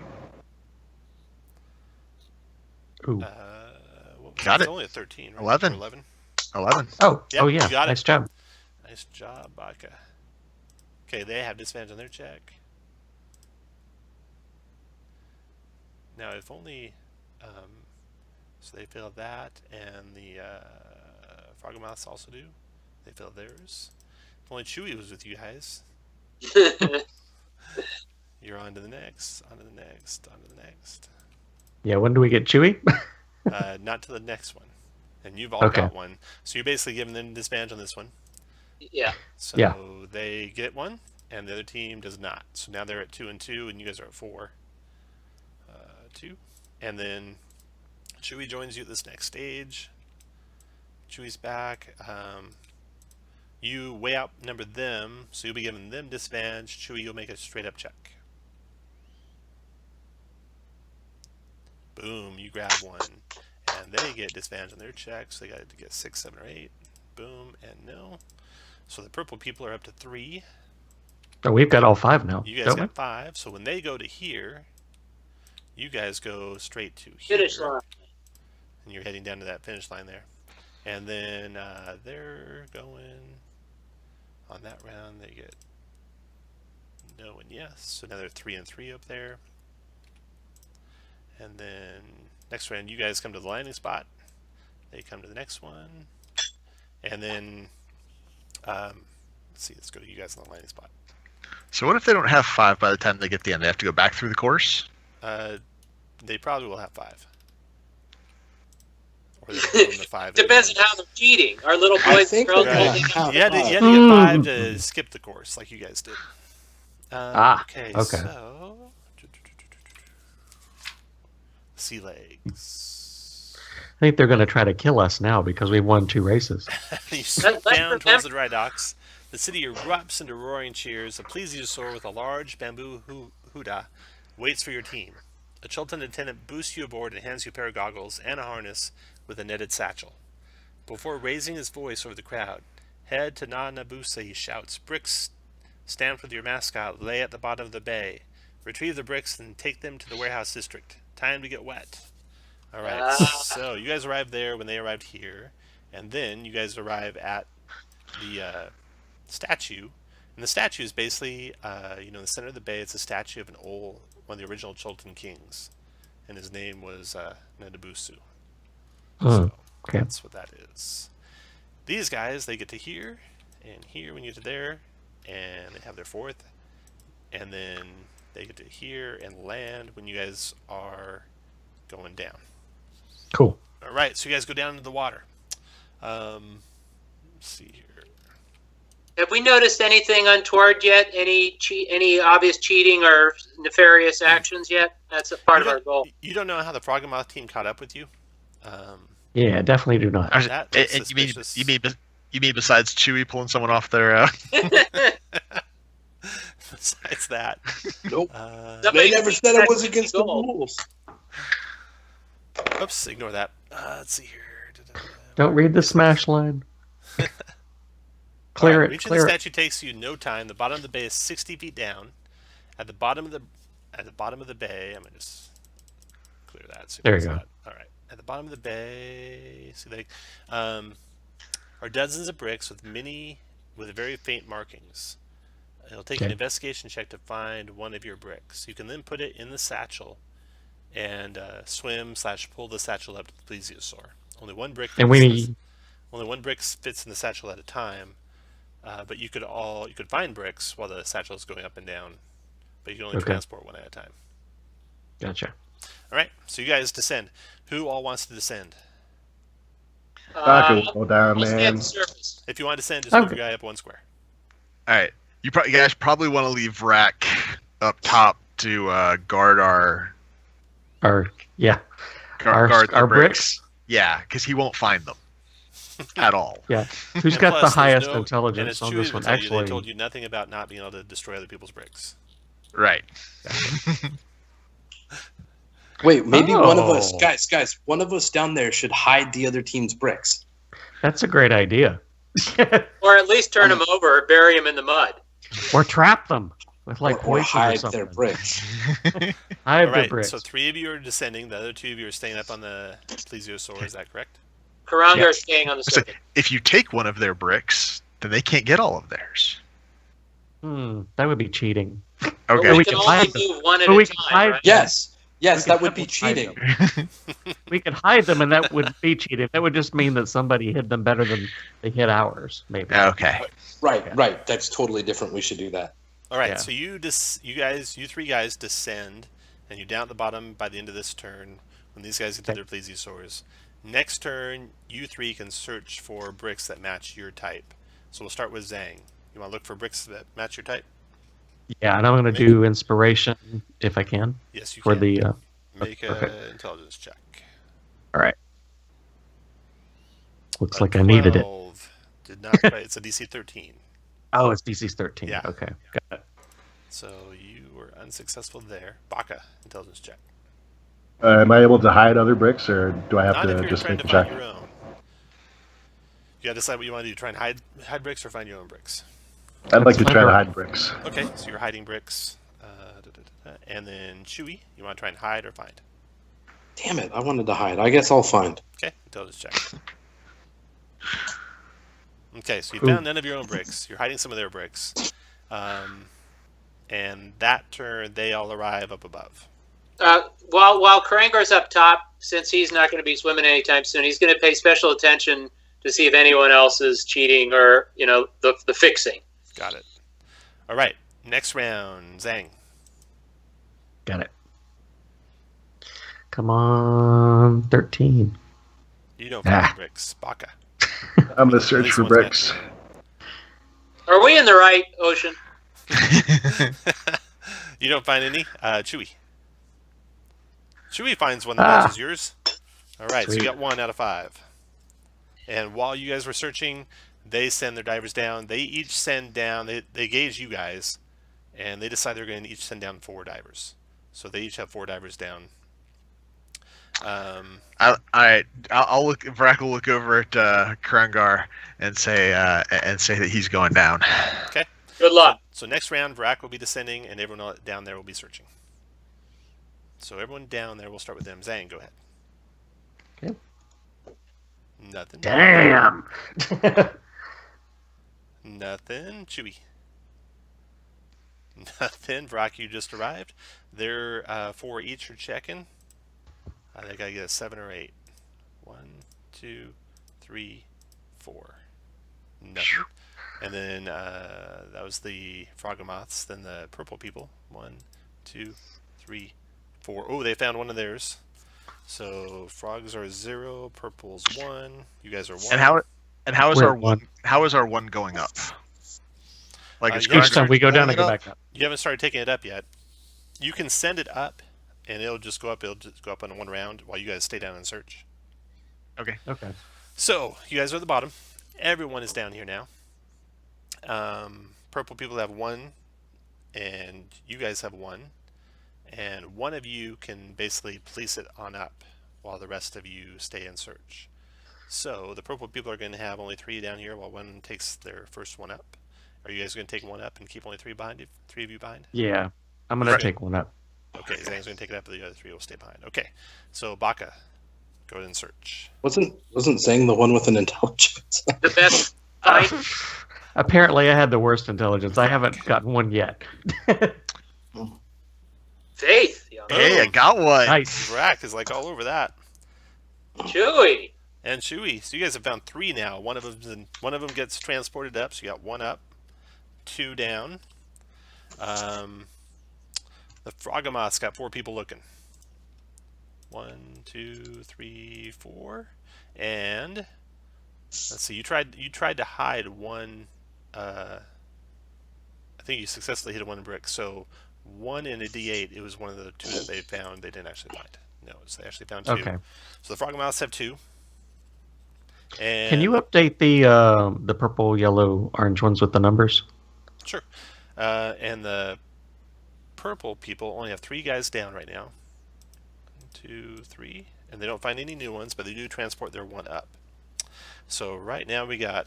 Ooh.
What was
Got
It's
it.
only a 13, right?
11.
Or 11.
11.
Oh,
Yep,
oh yeah.
you got it.
Nice job.
Nice job, Baka. Okay, they have disadvantage on their check. Now, if only, so they failed that, and the Frogmouths also do. They failed theirs. If only Chewie was with you guys. You're on to the next, on to the next, on to the next.
Yeah, when do we get Chewy?
Not to the next one. And you've all
Okay.
got one. So you're basically giving them disadvantage on this one.
Yeah.
So
Yeah.
they get one, and the other team does not. So now they're at 2 and 2, and you guys are at 4. 2. And then Chewie joins you at this next stage. Chewie's back. You way outnumber them, so you'll be giving them disadvantage. Chewie, you'll make a straight up check. Boom, you grab one. And they get disadvantage on their checks. They got to get 6, 7, or 8. Boom, and no. So the purple people are up to 3.
Oh, we've got all 5 now.
You guys
don't we?
got 5. So when they go to here, you guys go straight to here.
Finish line.
And you're heading down to that finish line there. And then they're going on that round. They get no and yes. So now they're 3 and 3 up there. And then next round, you guys come to the landing spot. They come to the next one. And then, let's see, let's go to you guys on the landing spot.
So what if they don't have 5 by the time they get to the end? They have to go back through the course?
They probably will have 5. Or they'll give them the 5.
Depends on how they're cheating. Our little
I
boys
think
and girls
they're
Right.
gonna
holding
have
You had to
five.
get 5 to skip the course, like you guys did. Okay,
okay.
so sea legs.
I think they're going to try to kill us now because we've won 2 races.
You swoop
let's
down towards
remember-
the dry docks. The city erupts into roaring cheers. A plesiosaur with a large bamboo huda waits for your team. A Chilton attendant boosts you aboard and hands you a pair of goggles and a harness with a netted satchel. Before raising his voice over the crowd, head to Na Nabusa, he shouts, "Bricks stamped with your mascot lay at the bottom of the bay. Retrieve the bricks and take them to the warehouse district. Time to get wet." All right, so you guys arrived there when they arrived here, and then you guys arrive at the statue. And the statue is basically, in the center of the bay, it's a statue of one of the original Chilton kings. And his name was Nadabusu. So
okay.
that's what that is. These guys, they get to here, and here when you get to there, and they have their 4th. And then they get to here and land when you guys are going down.
Cool.
All right, so you guys go down into the water. Let's see here.
Have we noticed anything untoward yet? Any obvious cheating or nefarious actions yet? That's a part of our goal.
You don't know how the Frogmouth team caught up with you?
Yeah, definitely do not.
That looks
You mean
suspicious.
you mean besides Chewie pulling someone off their?
Besides that,
Nope.
Somebody
They never
keeps
said it
that
was against the
goal.
rules.
oops, ignore that. Let's see here.
Don't read the smash line. Clear
All right,
it.
reaching
Clear
the
it.
statue takes you no time. The bottom of the bay is 60 feet down. At the bottom of the bay, I'm gonna just clear that. So
There you
it's
go.
not- All right. At the bottom of the bay, see they are dozens of bricks with very faint markings. It'll take an
Okay.
investigation check to find one of your bricks. You can then put it in the satchel and swim/pull the satchel up to the plesiosaur. Only one brick.
And
Only one brick fits in the satchel at a time. But you could find bricks while the satchel is going up and down, but you can only
Okay.
transport one at a time.
Gotcha.
All right, so you guys descend. Who all wants to descend?
I can go down,
I'll stay at
man.
the surface.
If you want to descend, just move
Okay.
your guy up 1 square.
All right, you guys probably want to leave Rack up top to guard our
Our
guard the
our bricks.
Yeah, because he won't find them at all.
Yeah. Who's
And
got the
plus, there's
highest
and
intelligence
it's
on
true
this
to
one?
tell you,
Actually,
they told you nothing about not being able to destroy other people's bricks.
Right.
Wait, maybe one of us,
Oh.
guys, one of us down there should hide the other team's bricks.
That's a great idea.
Or at least turn them over or bury them in the mud.
Or trap them with like
or
poison or
hide
something.
their bricks.
Hide
All
their
right,
bricks.
so 3 of you are descending. The other 2 of you are staying up on the plesiosaur. Is that correct?
Karangar
Yeah.
staying on the
So
circuit.
if you take one of their bricks, then they can't get all of theirs.
That would be cheating.
But
Okay.
we
we
can
can
only
hide them.
move one at
But
a
we can
time,
hide-
right?
Yes,
We
yes,
could
that would be
definitely hide
cheating.
them. We could hide them, and that would be cheating. That would just mean that somebody hid them better than they hid ours, maybe.
Okay.
Right,
Yeah.
right. That's totally different. We should do that.
All right,
Yeah.
so you 3 guys descend, and you're down at the bottom by the end of this turn when these guys get to their plesiosaurs. Next turn, you 3 can search for bricks that match your type. So we'll start with Zhang. You want to look for bricks that match your type?
Yeah, and I'm going to do inspiration if I can
Yes, you
for
can.
the.
Make
okay.
an intelligence check.
All right. Looks like I needed it.
12. Did not quite. It's a DC 13.
Oh, it's DC's 13.
Yeah.
Okay, got it.
So you were unsuccessful there. Baka, intelligence check.
Am I able to hide other bricks, or do I have
Not if
to
you're
just
trying
make
to
a
find
check?
your own. You gotta decide what you want to do. Try and hide bricks or find your own bricks.
I'd like to
That's
try to
fine.
hide bricks.
Okay, so you're hiding bricks. And then Chewy, you want to try and hide or find?
Damn it! I wanted to hide. I guess I'll find.
Okay, intelligence check. Okay, so you
Ooh.
found none of your own bricks. You're hiding some of their bricks. And that turn, they all arrive up above.
While Karangar's up top, since he's not going to be swimming anytime soon, he's going to pay special attention to see if anyone else is cheating or, the fixing.
Got it. All right, next round, Zhang.
Got it. Come on, 13.
You don't find
Ah.
bricks. Baka.
I'm gonna
At
search
least
for
one's
bricks.
matching.
Are we in the right ocean?
You don't find any? Chewy. Chewy finds one that matches yours. All right, so you
Sweet.
got 1 out of 5. And while you guys were searching, they send their divers down. They each send down, they gauge you guys, and they decide they're going to each send down 4 divers. So they each have 4 divers down.
I'll look. Vrak will look over at Karangar and say that he's going down.
Okay.
Good luck.
So next round, Vrak will be descending, and everyone down there will be searching. So everyone down there, we'll start with them. Zhang, go ahead.
Okay.
Nothing.
Damn.
Nothing. Chewy. Nothing. Vrak, you just arrived. They're 4 each are checking. I think I get a 7 or 8. 1, 2, 3, 4. Nothing. And then that was the Frogamoths. Then the purple people. 1, 2, 3, 4. Oh, they found one of theirs. So frogs are 0, purple's 1. You guys are 1.
And how is
We're
our
at 1.
How is our 1 going up? Like is
you
Each time we go down, I go back up.
You haven't started taking it up yet. You can send it up, and it'll just go up. It'll just go up on 1 round while you guys stay down and search.
Okay.
Okay.
So you guys are at the bottom. Everyone is down here now. Purple people have 1, and you guys have 1. And one of you can basically police it on up while the rest of you stay in search. So the purple people are going to have only 3 down here while 1 takes their first 1 up. Are you guys going to take 1 up and keep only 3 behind? 3 of you behind?
Yeah, I'm going
Right.
to take 1 up.
Okay, Zhang's going to take it up, but the other 3 will stay behind. Okay, so Baka, go ahead and search.
Wasn't Zhang the one with an intelligence?
The best fight.
Apparently, I had the worst intelligence. I haven't gotten 1 yet.
Faith. Young.
Hey, I got one.
Nice.
Vrak is like all over that.
Chewy.
And Chewy, so you guys have found 3 now. One of them gets transported up, so you got 1 up, 2 down. The Frogamoth's got 4 people looking. 1, 2, 3, 4, and let's see. You tried to hide 1. I think you successfully hit a 1 brick. So 1 in a D8. It was one of the 2 that they found. They didn't actually find. No, they actually found 2.
Okay.
So the Frogamoths have 2. And
Can you update the purple, yellow, orange ones with the numbers?
Sure. And the purple people only have 3 guys down right now. 1, 2, 3. And they don't find any new ones, but they do transport their 1 up. So right now we got,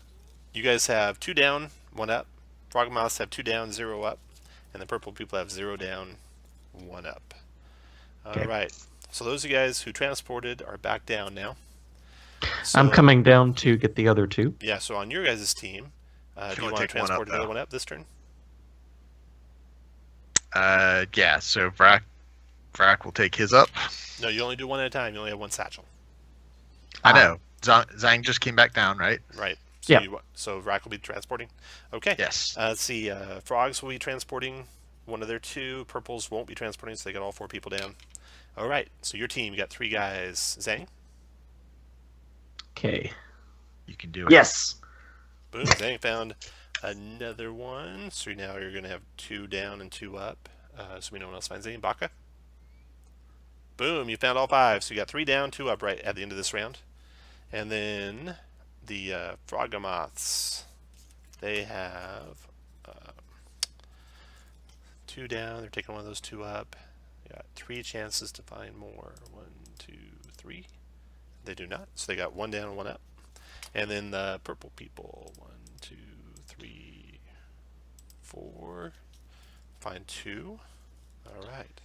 you guys have 2 down, 1 up. Frogmoths have 2 down, 0 up. And the purple people have 0 down, 1 up.
Okay.
All right. So those of you guys who transported are back down now. So,
I'm coming down to get the other 2.
Yeah, so on your guys' team, do you
only
want to
take 1 up,
transport another
though.
1 up this turn?
Yeah, so Vrak will take his up.
No, you only do 1 at a time. You only have 1 satchel.
I know. Zhang just came back down, right?
Right. So
Yeah.
So Vrak will be transporting. Okay.
Yes.
Let's see. Frogs will be transporting 1 of their 2. Purples won't be transporting, so they got all 4 people down. All right. So your team, you got 3 guys. Zhang?
Okay.
You can do it.
Yes.
Boom. Zhang found another 1. So now you're going to have 2 down and 2 up. So no one else finds any. Baka? Boom. You found all 5. So you got 3 down, 2 up right at the end of this round. And then the Frogamoths, they have 2 down. They're taking 1 of those 2 up. You got 3 chances to find more. 1, 2, 3. They do not. So they got 1 down and 1 up. And then the purple people, 1, 2, 3, 4. Find 2. All right.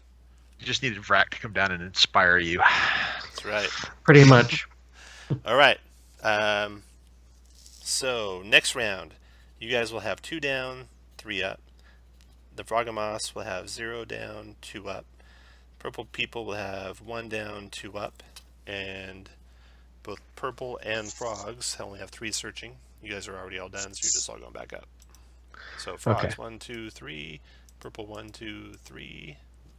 You just needed Vrak to come down and inspire you.
That's right.
Pretty much.
All right. So next round, you guys will have 2 down, 3 up. The Frogamoths will have 0 down, 2 up. Purple people will have 1 down, 2 up. And both purple and frogs only have 3 searching. You guys are already all done, so you're just all going back up. So frogs,
Okay.
1, 2, 3. Purple, 1, 2, 3.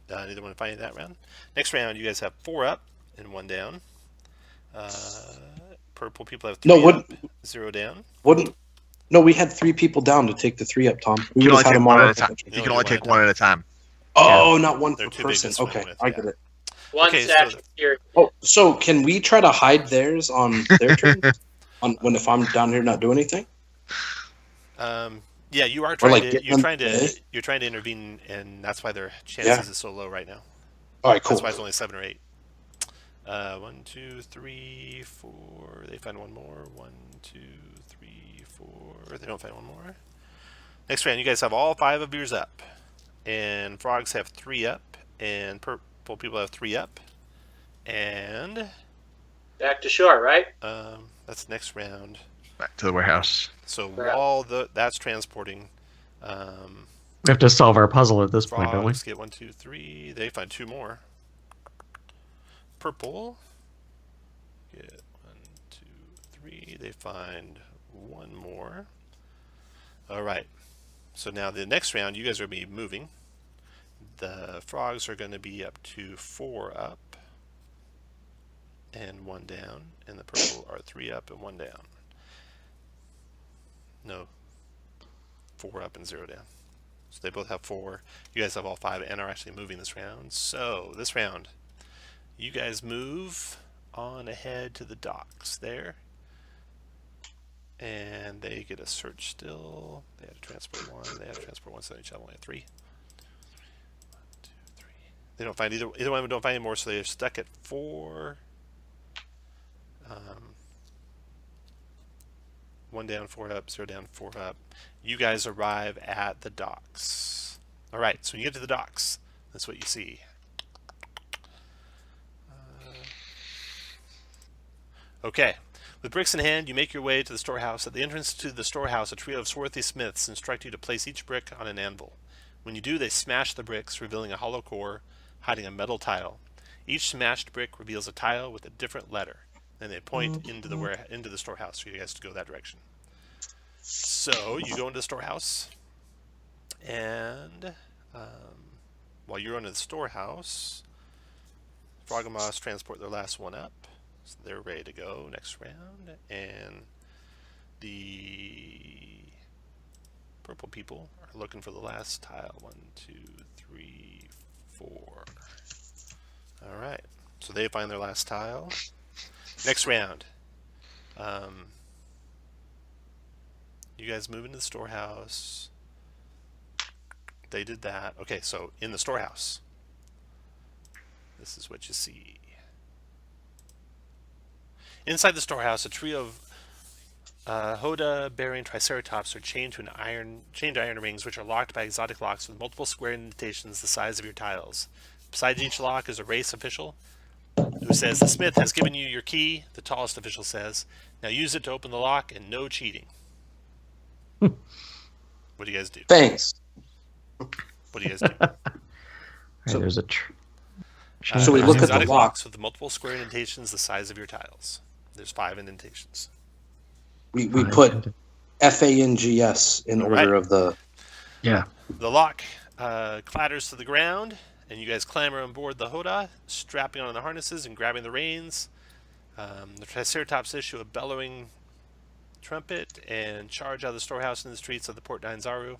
Neither one finding that round. Next round, you guys have 4 up and 1 down. Purple people have 3 up, 0 down.
No, we had 3 people down to take the 3 up, Tom. We
You can
would
only
have had
take
them
1
all
at a
up
time.
eventually.
You can only take 1 at a time.
Oh, not 1
They're
per
too big to
person.
swim
Okay,
with,
I
yeah.
get it.
1
Okay, so
satchel here.
Oh, so can we try to hide theirs on their turn? If I'm down here not doing anything?
Yeah, you are
Or,
trying
like,
to.
get
You're
them
trying to.
today?
You're trying to intervene, and that's why their chances
Yeah.
is so low right now.
All right, cool.
That's why it's only 7 or 8. 1, 2, 3, 4. They find 1 more. 1, 2, 3, 4. They don't find 1 more. Next round, you guys have all 5 of yours up, and frogs have 3 up, and purple people have 3 up, and
Back to shore, right?
that's next round.
Back to the warehouse.
So
Right.
while that's transporting,
We have to solve our puzzle at this point, don't we?
frogs get 1, 2, 3. They find 2 more. Purple get 1, 2, 3. They find 1 more. All right. So now the next round, you guys are going to be moving. The frogs are going to be up to 4 up and 1 down, and the purple are 3 up and 1 down. No, 4 up and 0 down. So they both have 4. You guys have all 5 and are actually moving this round. So this round, you guys move on ahead to the docks there. And they get a search still. They have to transport 1. They have to transport 1, so they each have only 3. 1, 2, 3. They don't find either one of them don't find any more, so they're stuck at 4. 1 down, 4 up, 0 down, 4 up. You guys arrive at the docks. All right, so when you get to the docks, that's what you see. Okay. With bricks in hand, you make your way to the storehouse. At the entrance to the storehouse, a trio of swarthy smiths instruct you to place each brick on an anvil. When you do, they smash the bricks, revealing a hollow core hiding a metal tile. Each smashed brick reveals a tile with a different letter. Then they point into the storehouse for you guys to go that direction. So you go into the storehouse, and while you're into the storehouse, Frogamoths transport their last 1 up. So they're ready to go next round, and the purple people are looking for the last tile. 1, 2, 3, 4. All right, so they find their last tile. Next round, you guys move into the storehouse. They did that. Okay, so in the storehouse, this is what you see. Inside the storehouse, a trio of Hoda-bearing Triceratops are chained to iron rings, which are locked by exotic locks with multiple square indentations the size of your tiles. Beside each lock is a race official who says, "The smith has given you your key," the tallest official says. "Now use it to open the lock and no cheating." What do you guys do?
Thanks.
What do you guys do?
Hey, there's a.
So we look at the
exotic
lock.
locks with multiple square indentations the size of your tiles. There's 5 indentations.
We put FANGS in order of the.
Yeah.
The lock clatters to the ground, and you guys clamber on board the Hoda, strapping on the harnesses and grabbing the reins. The Triceratops issue a bellowing trumpet and charge out of the storehouse in the streets of the Port Zaru.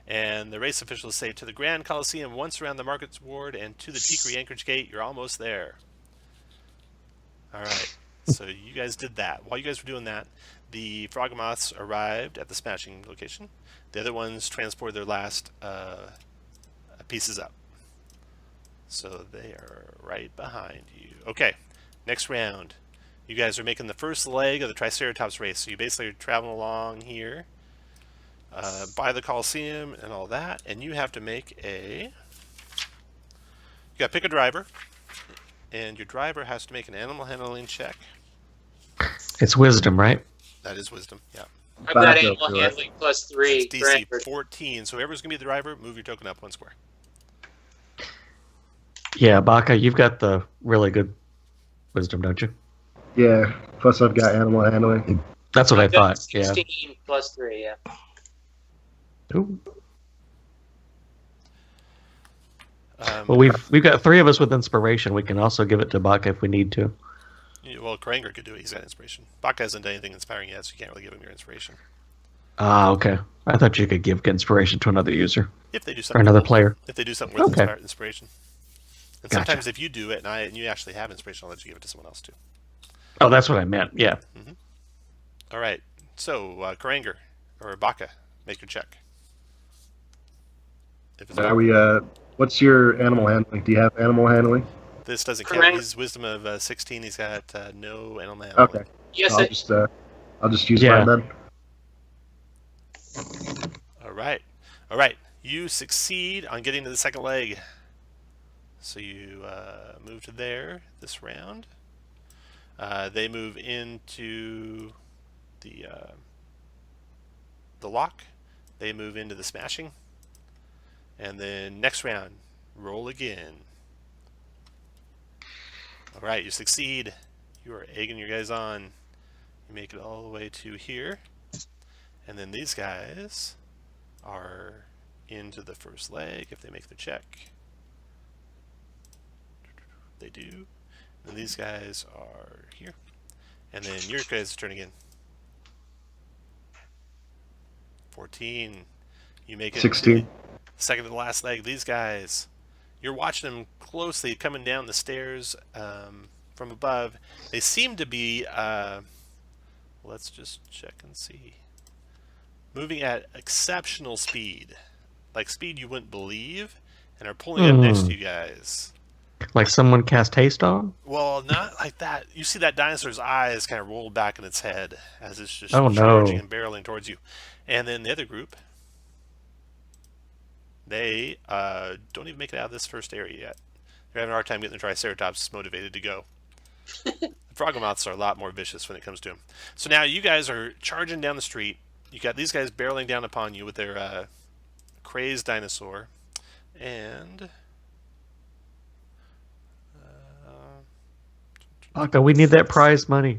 And the race officials say, "To the Grand Coliseum, once around the Markets Ward, and to the Tikri Anchorage Gate, you're almost there." All right. So you guys did that. While you guys were doing that, the Frogmoths arrived at the smashing location. The other ones transported their last pieces up. So they are right behind you. Okay, next round. You guys are making the first leg of the Triceratops race. So you basically are traveling along here by the Coliseum and all that. And you have to make a... You got to pick a driver. And your driver has to make an animal handling check.
It's wisdom, right?
That is wisdom, yeah.
I've got
Back up
animal
to it.
handling +3.
It's DC
Brandford.
14. So whoever's going to be the driver, move your token up 1 square.
Yeah, Baka, you've got the really good wisdom, don't you?
Yeah. Plus, I've got animal handling.
That's what I
I've got
thought. Yeah.
16 +3, yeah.
Ooh. Well, we've got 3 of us with inspiration. We can also give it to Baka if we need to.
Well, Kranger could do it. He's got inspiration. Baka hasn't done anything inspiring yet, so you can't really give him your inspiration.
Ah, okay. I thought you could give inspiration to another user
If they do
or
something,
another player.
If they do something with
Okay.
inspiration. And
Gotcha.
sometimes if you do it and you actually have inspiration, I'll let you give it to someone else too.
Oh, that's what I meant. Yeah.
All right. So, Kranger or Baka, make your check. If it's
Are we? What's your animal handling? Do you have animal handling?
this doesn't count.
Krang-
He's wisdom of 16. He's got no animal handling.
Okay.
Yes,
I'll just use
Yeah.
mine then.
All right. You succeed on getting to the second leg. So you move to there this round. They move into the lock. They move into the smashing. And then next round, roll again. All right, you succeed. You are egging your guys on. You make it all the way to here. And then these guys are into the first leg if they make the check. They do. And these guys are here. And then your guys' turn again. 14. You make it
16.
to the second to the last leg. These guys, you're watching them closely coming down the stairs from above. They seem to be, let's just check and see, moving at exceptional speed. Like speed you wouldn't believe, and are pulling up next to you guys.
Like someone cast haste on?
Well, not like that. You see that dinosaur's eyes kind of roll back in its head as it's just
Oh, no.
charging and barreling towards you. And then the other group, they don't even make it out of this first area yet. They're having a hard time getting the Triceratops motivated to go. The Frogmoths are a lot more vicious when it comes to them. So now you guys are charging down the street. You got these guys barreling down upon you with their crazed dinosaur. And...
Baka, we need that prize money.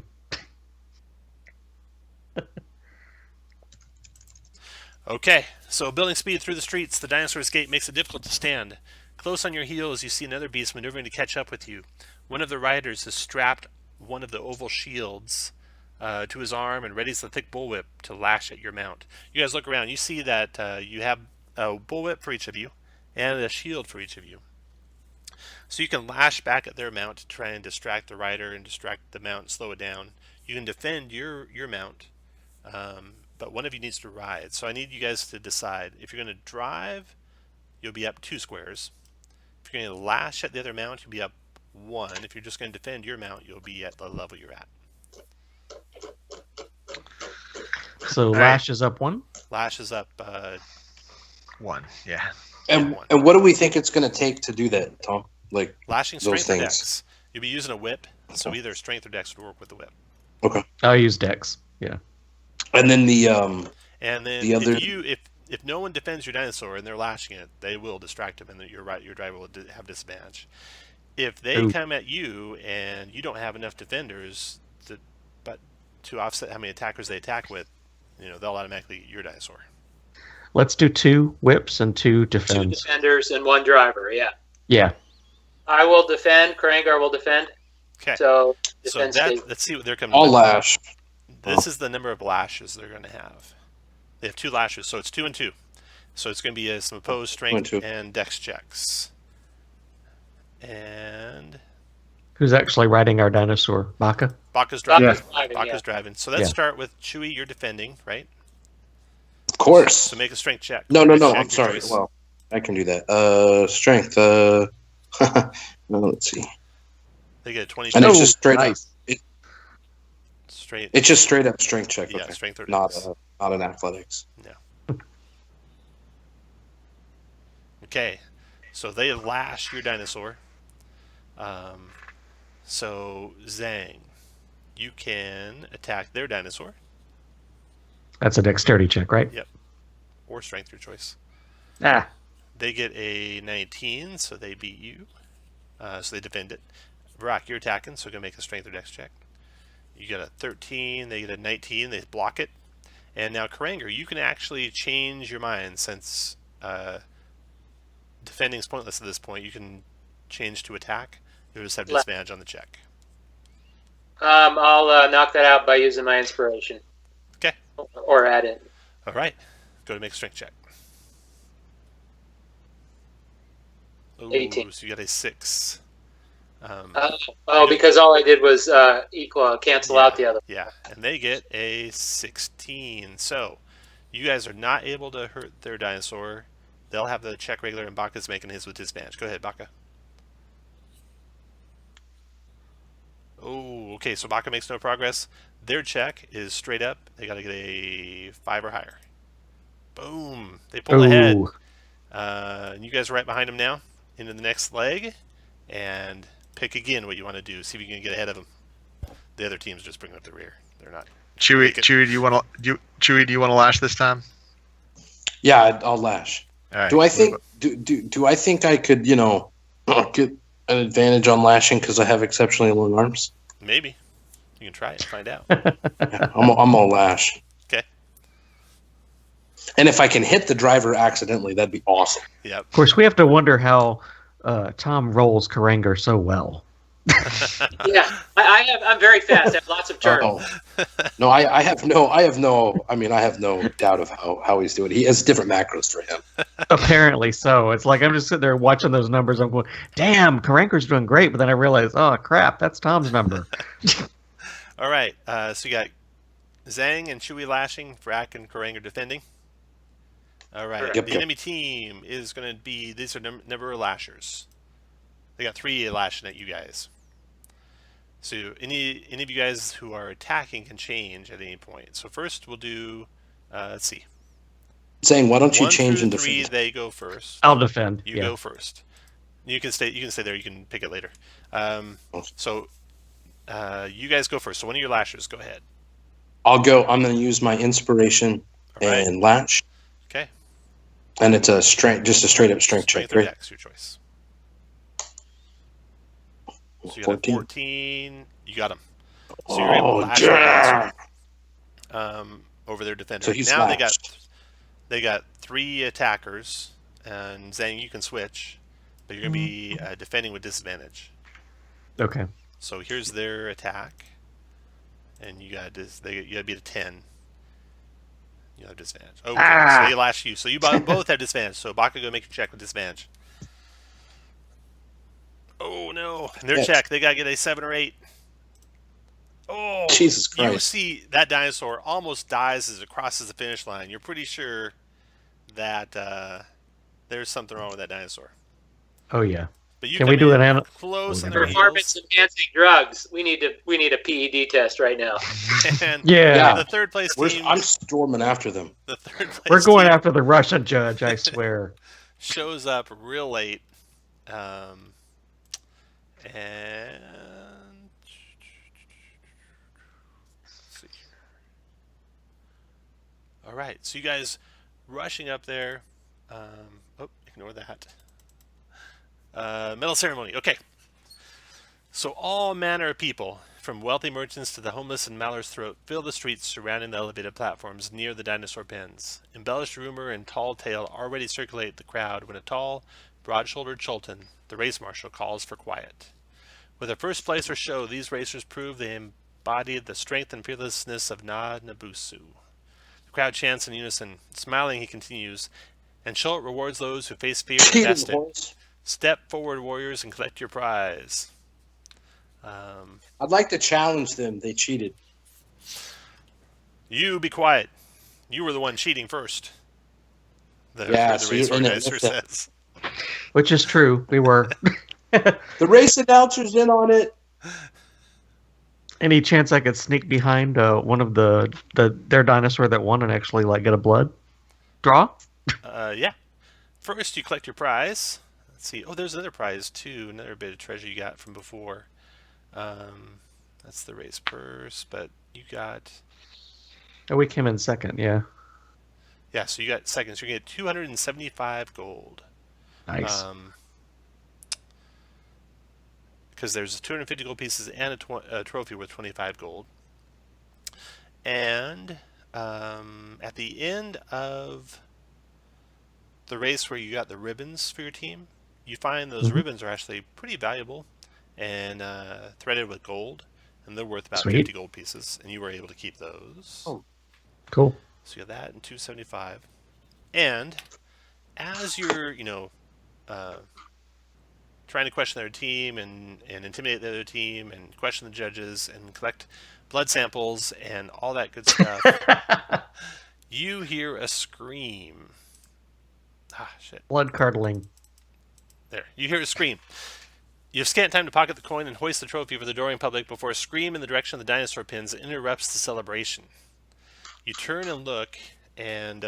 Okay, so building speed through the streets, the dinosaur's gate makes it difficult to stand. Close on your heels, you see another beast maneuvering to catch up with you. One of the riders has strapped one of the oval shields to his arm and readies the thick bullwhip to lash at your mount. You guys look around. You see that you have a bullwhip for each of you and a shield for each of you. So you can lash back at their mount to try and distract the rider and distract the mount and slow it down. You can defend your mount, but one of you needs to ride. So I need you guys to decide. If you're going to drive, you'll be up 2 squares. If you're going to lash at the other mount, you'll be up 1. If you're just going to defend your mount, you'll be at the level you're at.
So
right.
Lash is up 1.
Lash is up
1. Yeah.
And
one.
and what do we think it's going to take to do that, Tom? Like
Lashing,
those
strength, or
things.
dex. You'll be using a whip, so either strength or dex would work with the whip.
Okay.
I'll use Dex. Yeah.
And then the
And then
The other-
if no one defends your dinosaur and they're lashing it, they will distract him, and your driver will have disadvantage. If they
Ooh.
come at you and you don't have enough defenders, to offset how many attackers they attack with, they'll automatically eat your dinosaur.
Let's do 2 whips and 2
2
defends.
defenders and 1 driver. Yeah.
Yeah.
I will defend. Karangar will defend.
Okay.
So
So
defense stays.
let's see what they're coming.
all
with.
lash.
This is the number of lashes they're going to have. They have 2 lashes, so it's 2 and 2. So it's going to be some opposed strength
2 and 2.
and dex checks. And
Who's actually riding our dinosaur? Baka?
Baka's driving.
Baka's driving,
Baka's
yeah.
driving. So let's
Yeah.
start with Chewie. You're defending, right?
Of course.
So make a strength check.
No.
Check
I'm
your
sorry.
choice.
Well, I can do that. Strength. No, let's see.
They get a 20.
And it's
Oh,
just straight up.
nice.
Straight.
It's just straight up strength check.
Yeah,
okay.
strength or
Not
dex.
not an athletics.
Okay, so they lash your dinosaur. So Zhang, you can attack their dinosaur
That's a dexterity check, right?
or strength, your choice.
Ah.
They get a 19, so they beat you. So they defend it. Brock, you're attacking, so go make a strength or dex check. You get a 13, they get a 19, they block it. And now Karanger, you can actually change your mind since defending is pointless at this point. You can change to attack. You'll just have disadvantage on the check.
I'll knock that out by using my inspiration.
Okay.
Or add it.
All right. Go to make a strength check. Ooh,
18.
So you got a 6.
Because all I did was cancel out the other.
Yeah, and they get a 16. So you guys are not able to hurt their dinosaur. They'll have the check regular, and Baka's making his with disadvantage. Go ahead, Baka. Oh, okay, so Baka makes no progress. Their check is straight up. They got to get a 5 or higher. Boom. They pull ahead.
Ooh.
And you guys are right behind them now into the next leg. And pick again what you want to do. See if you can get ahead of them. The other team's just bringing up the rear. They're not.
Chewie,
Make it-
Chewie, do you want to lash this time?
Yeah, I'll lash.
All right.
Do I think do I think I could get an advantage on lashing because I have exceptionally long arms?
Maybe. You can try it and find out.
Yeah, I'm gonna lash.
Okay.
And if I can hit the driver accidentally, that'd be awesome.
Yep.
Of course, we have to wonder how Tom rolls Karanger so well.
Yeah, I'm very fast. I have lots of turns.
Oh. No, I have no doubt of how he's doing. He has different macros for him.
Apparently so. It's like I'm just sitting there watching those numbers. I'm going, damn, Karanger's doing great. But then I realize, oh, crap, that's Tom's number.
All right. So you got Zhang and Chewie lashing, Vrak and Karanger defending. All right.
Yep,
The
yep.
enemy team is going to be, these are number of lashers. They got 3 lashing at you guys. So any of you guys who are attacking can change at any point. So first we'll do, let's see.
Saying, why don't you
1
change
through
into
3,
defense?
they go first.
I'll defend.
You
Yeah.
go first. You can stay there. You can pick it later. So you guys go first. So one of your lashers, go ahead.
I'll go. I'm going to use my inspiration
All right.
and lash,
Okay.
and it's a just a straight up strength check.
Strength or
Right?
dex, your choice. So you got a 14. You got him. So you're able to lash your
yeah.
dinosaur, over their defender.
So he's
now
lashed.
they got 3 attackers, and Zhang, you can switch, but you're gonna be defending with disadvantage.
Okay.
So here's their attack, and you got you got to beat a 10. You have disadvantage. Okay, so they lash you. So you both have disadvantage. So Baka, go make your check with disadvantage. Oh no! And their
Yes.
check, they gotta get a 7 or 8. Oh,
Jesus
You
Christ.
see that dinosaur almost dies as it crosses the finish line. You're pretty sure that there's something wrong with that dinosaur.
Oh, yeah.
But But you
Can
come
we do
in
an
close
Oh,
on
never
their
mind.
Performance
heels.
enhancing drugs. We need a PED test right now.
And
Yeah.
the third place
Where's,
team,
I'm storming after them.
the third place
We're going
team
after the Russian judge, I swear.
shows up real late. And let's see here. All right, so you guys rushing up there. Ignore that. Medal ceremony. Okay. So all manner of people, from wealthy merchants to the homeless in Mallard's Throat, fill the streets surrounding the elevated platforms near the dinosaur pens. Embellished rumor and tall tale already circulate the crowd when a tall, broad-shouldered Chultan, the race marshal, calls for quiet. With a first place or show, these racers prove they embodied the strength and fearlessness of Na Nabusu. The crowd chants in unison. Smiling, he continues, and Schult rewards those who face fear and
Cheating
best it.
horse.
Step forward, warriors, and collect your prize.
I'd like to challenge them. They cheated.
You be quiet. You were the one cheating first. The
So
race
you're in it
organizer
with them.
says.
Which is true. We were.
The race announcer's in on it.
Any chance I could sneak behind one of their dinosaur that won and actually like get a blood draw?
Yeah. First, you collect your prize. Let's see. Oh, there's another prize too. Another bit of treasure you got from before. That's the race purse, but you got.
Oh, we came in second. Yeah.
Yeah, so you got seconds. You're going to get 275 gold.
Nice.
Because there's 250 gold pieces and a trophy worth 25 gold. And at the end of the race where you got the ribbons for your team, you find those ribbons are actually pretty valuable and threaded with gold, and they're worth about
Sweet.
50 gold pieces, and you were able to keep those.
Oh.
Cool.
So you got that and 275. And as you're, trying to question their team and intimidate the other team and question the judges and collect blood samples and all that good stuff, you hear a scream. Ah, shit.
Blood curdling.
There. You hear a scream. You have scant time to pocket the coin and hoist the trophy for the adoring public before a scream in the direction of the dinosaur pins interrupts the celebration. You turn and look, and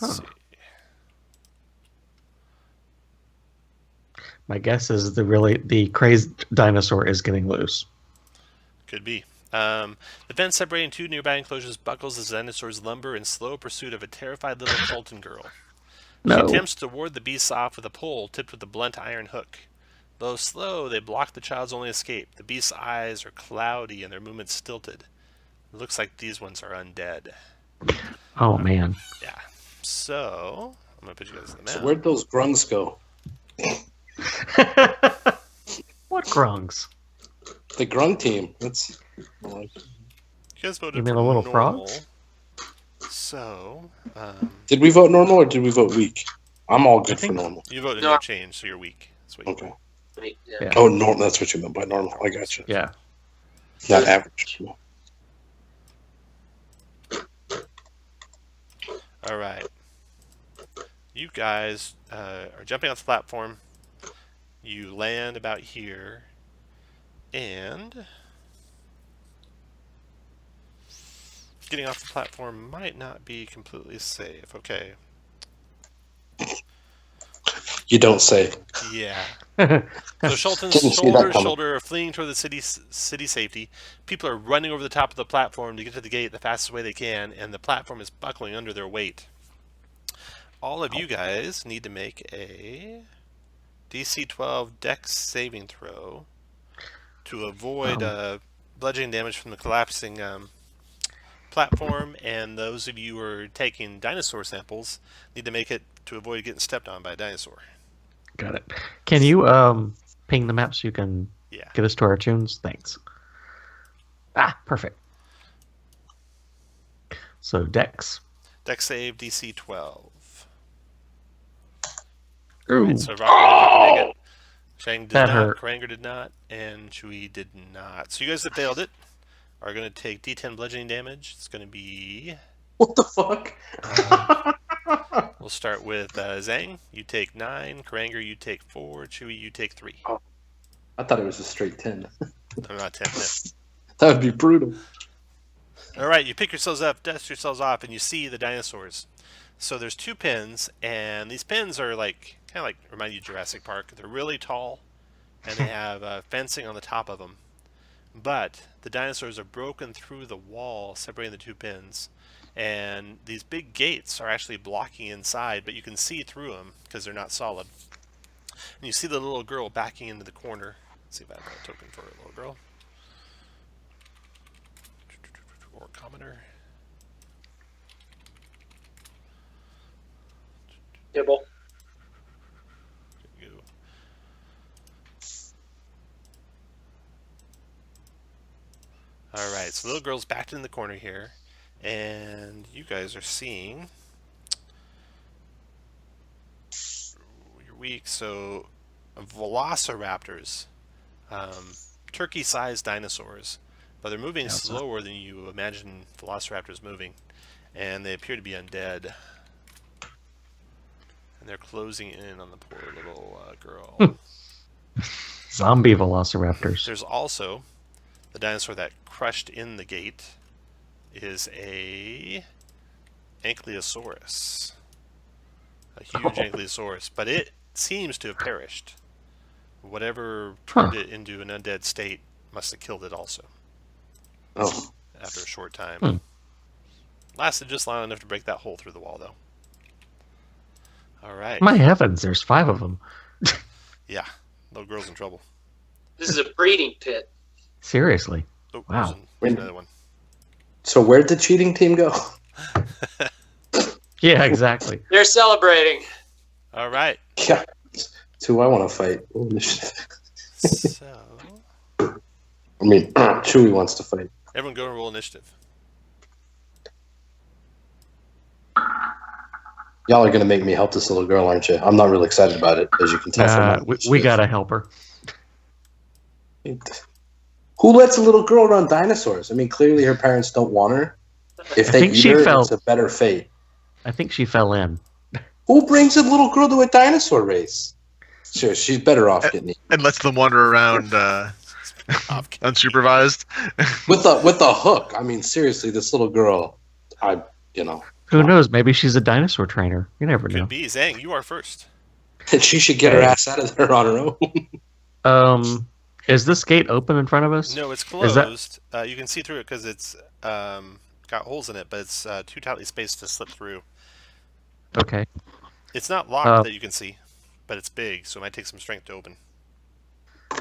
let's see.
My guess is the crazed dinosaur is getting loose.
Could be. The fence separating two nearby enclosures buckles as the dinosaurs lumber in slow pursuit of a terrified little Chultan girl.
No.
She attempts to ward the beasts off with a pole tipped with a blunt iron hook. Though slow, they block the child's only escape. The beast's eyes are cloudy and their movements stilted. It looks like these ones are undead.
Oh man.
Yeah. So, I'm going to put you guys in the map.
So where'd those grungs go?
What grungs?
The grung team. That's.
You guys voted
You mean
for
the little
normal.
frogs?
So,
Did we vote normal or did we vote weak? I'm all good for normal.
you voted
No.
no change, so you're weak. That's what you
Okay.
Yeah.
Yeah.
Oh, normal. That's what you meant by normal. I got you.
Yeah.
Not average.
All right. You guys are jumping off the platform. You land about here. And getting off the platform might not be completely safe. Okay.
You don't say.
Yeah. So Schulten's
Didn't see that
shoulder to
coming.
shoulder are fleeing toward the city safety. People are running over the top of the platform to get to the gate the fastest way they can, and the platform is buckling under their weight. All of you guys need to make a DC 12 Dex saving throw to avoid bludgeoning damage from the collapsing platform, and those of you who are taking dinosaur samples need to make it to avoid getting stepped on by a dinosaur.
Got it. Can you ping the map so you can
Yeah.
get us to our tunes? Thanks. Ah, perfect. So Dex.
Dex save DC 12.
Ooh.
Right, so Rock didn't make it. Shang did
That
not,
hurt.
Karanger did not, and Chui did not. So you guys that failed it are going to take D10 bludgeoning damage. It's going to be
What the fuck?
We'll start with Zhang. You take 9. Karanger, you take 4. Chewie, you take 3.
I thought it was a straight 10.
No, not 10. No.
That would be brutal.
All right, you pick yourselves up, dust yourselves off, and you see the dinosaurs. So there's 2 pins, and these pins are like kind of like remind you of Jurassic Park. They're really tall, and they have fencing on the top of them. But the dinosaurs are broken through the wall separating the 2 pins, and these big gates are actually blocking inside, but you can see through them because they're not solid. And you see the little girl backing into the corner. Let's see if I have a token for a little girl. Or commoner.
Dibble.
There you go. Alright, so the little girl's backed in the corner here, and you guys are seeing you're weak, so velociraptors, turkey-sized dinosaurs, but they're moving slower than you imagine velociraptors moving, and they appear to be undead. And they're closing in on the poor little girl.
Zombie velociraptors.
There's also the dinosaur that crushed in the gate is a ankylosaurus. A huge ankylosaurus. But it seems to have perished. Whatever turned it into an undead state must have killed it also.
Oh.
After a short time. Lasted just long enough to break that hole through the wall, though. All right.
My heavens, there's 5 of them.
Yeah, little girl's in trouble.
This is a breeding pit.
Seriously.
Oh,
Wow.
There's another one.
So where'd the cheating team go?
Yeah, exactly.
They're celebrating.
All right.
Yeah. It's who I want to fight.
So
I mean, Chewie wants to fight.
everyone go and roll initiative.
Y'all are going to make me help this little girl, aren't you? I'm not really excited about it, as you can tell from my
We
initiative.
gotta help her.
Who lets a little girl run dinosaurs? I mean, clearly her parents don't want her. If
I
they
think
eat
she
her,
fell-
it's a better fate.
I think she fell in.
Who brings a little girl to a dinosaur race? Sure, she's better off getting eaten.
And lets them wander around unsupervised.
With the hook. I mean, seriously, this little girl,
Who knows? Maybe she's a dinosaur trainer. You never know.
Could be. Zhang, you are first.
she should get her ass out of there on her own.
Is this gate open in front of us?
No, it's
Is that-
closed. You can see through it because it's got holes in it, but it's too tightly spaced to slip through.
Okay.
It's not locked that you can see, but it's big, so it might take some strength to open.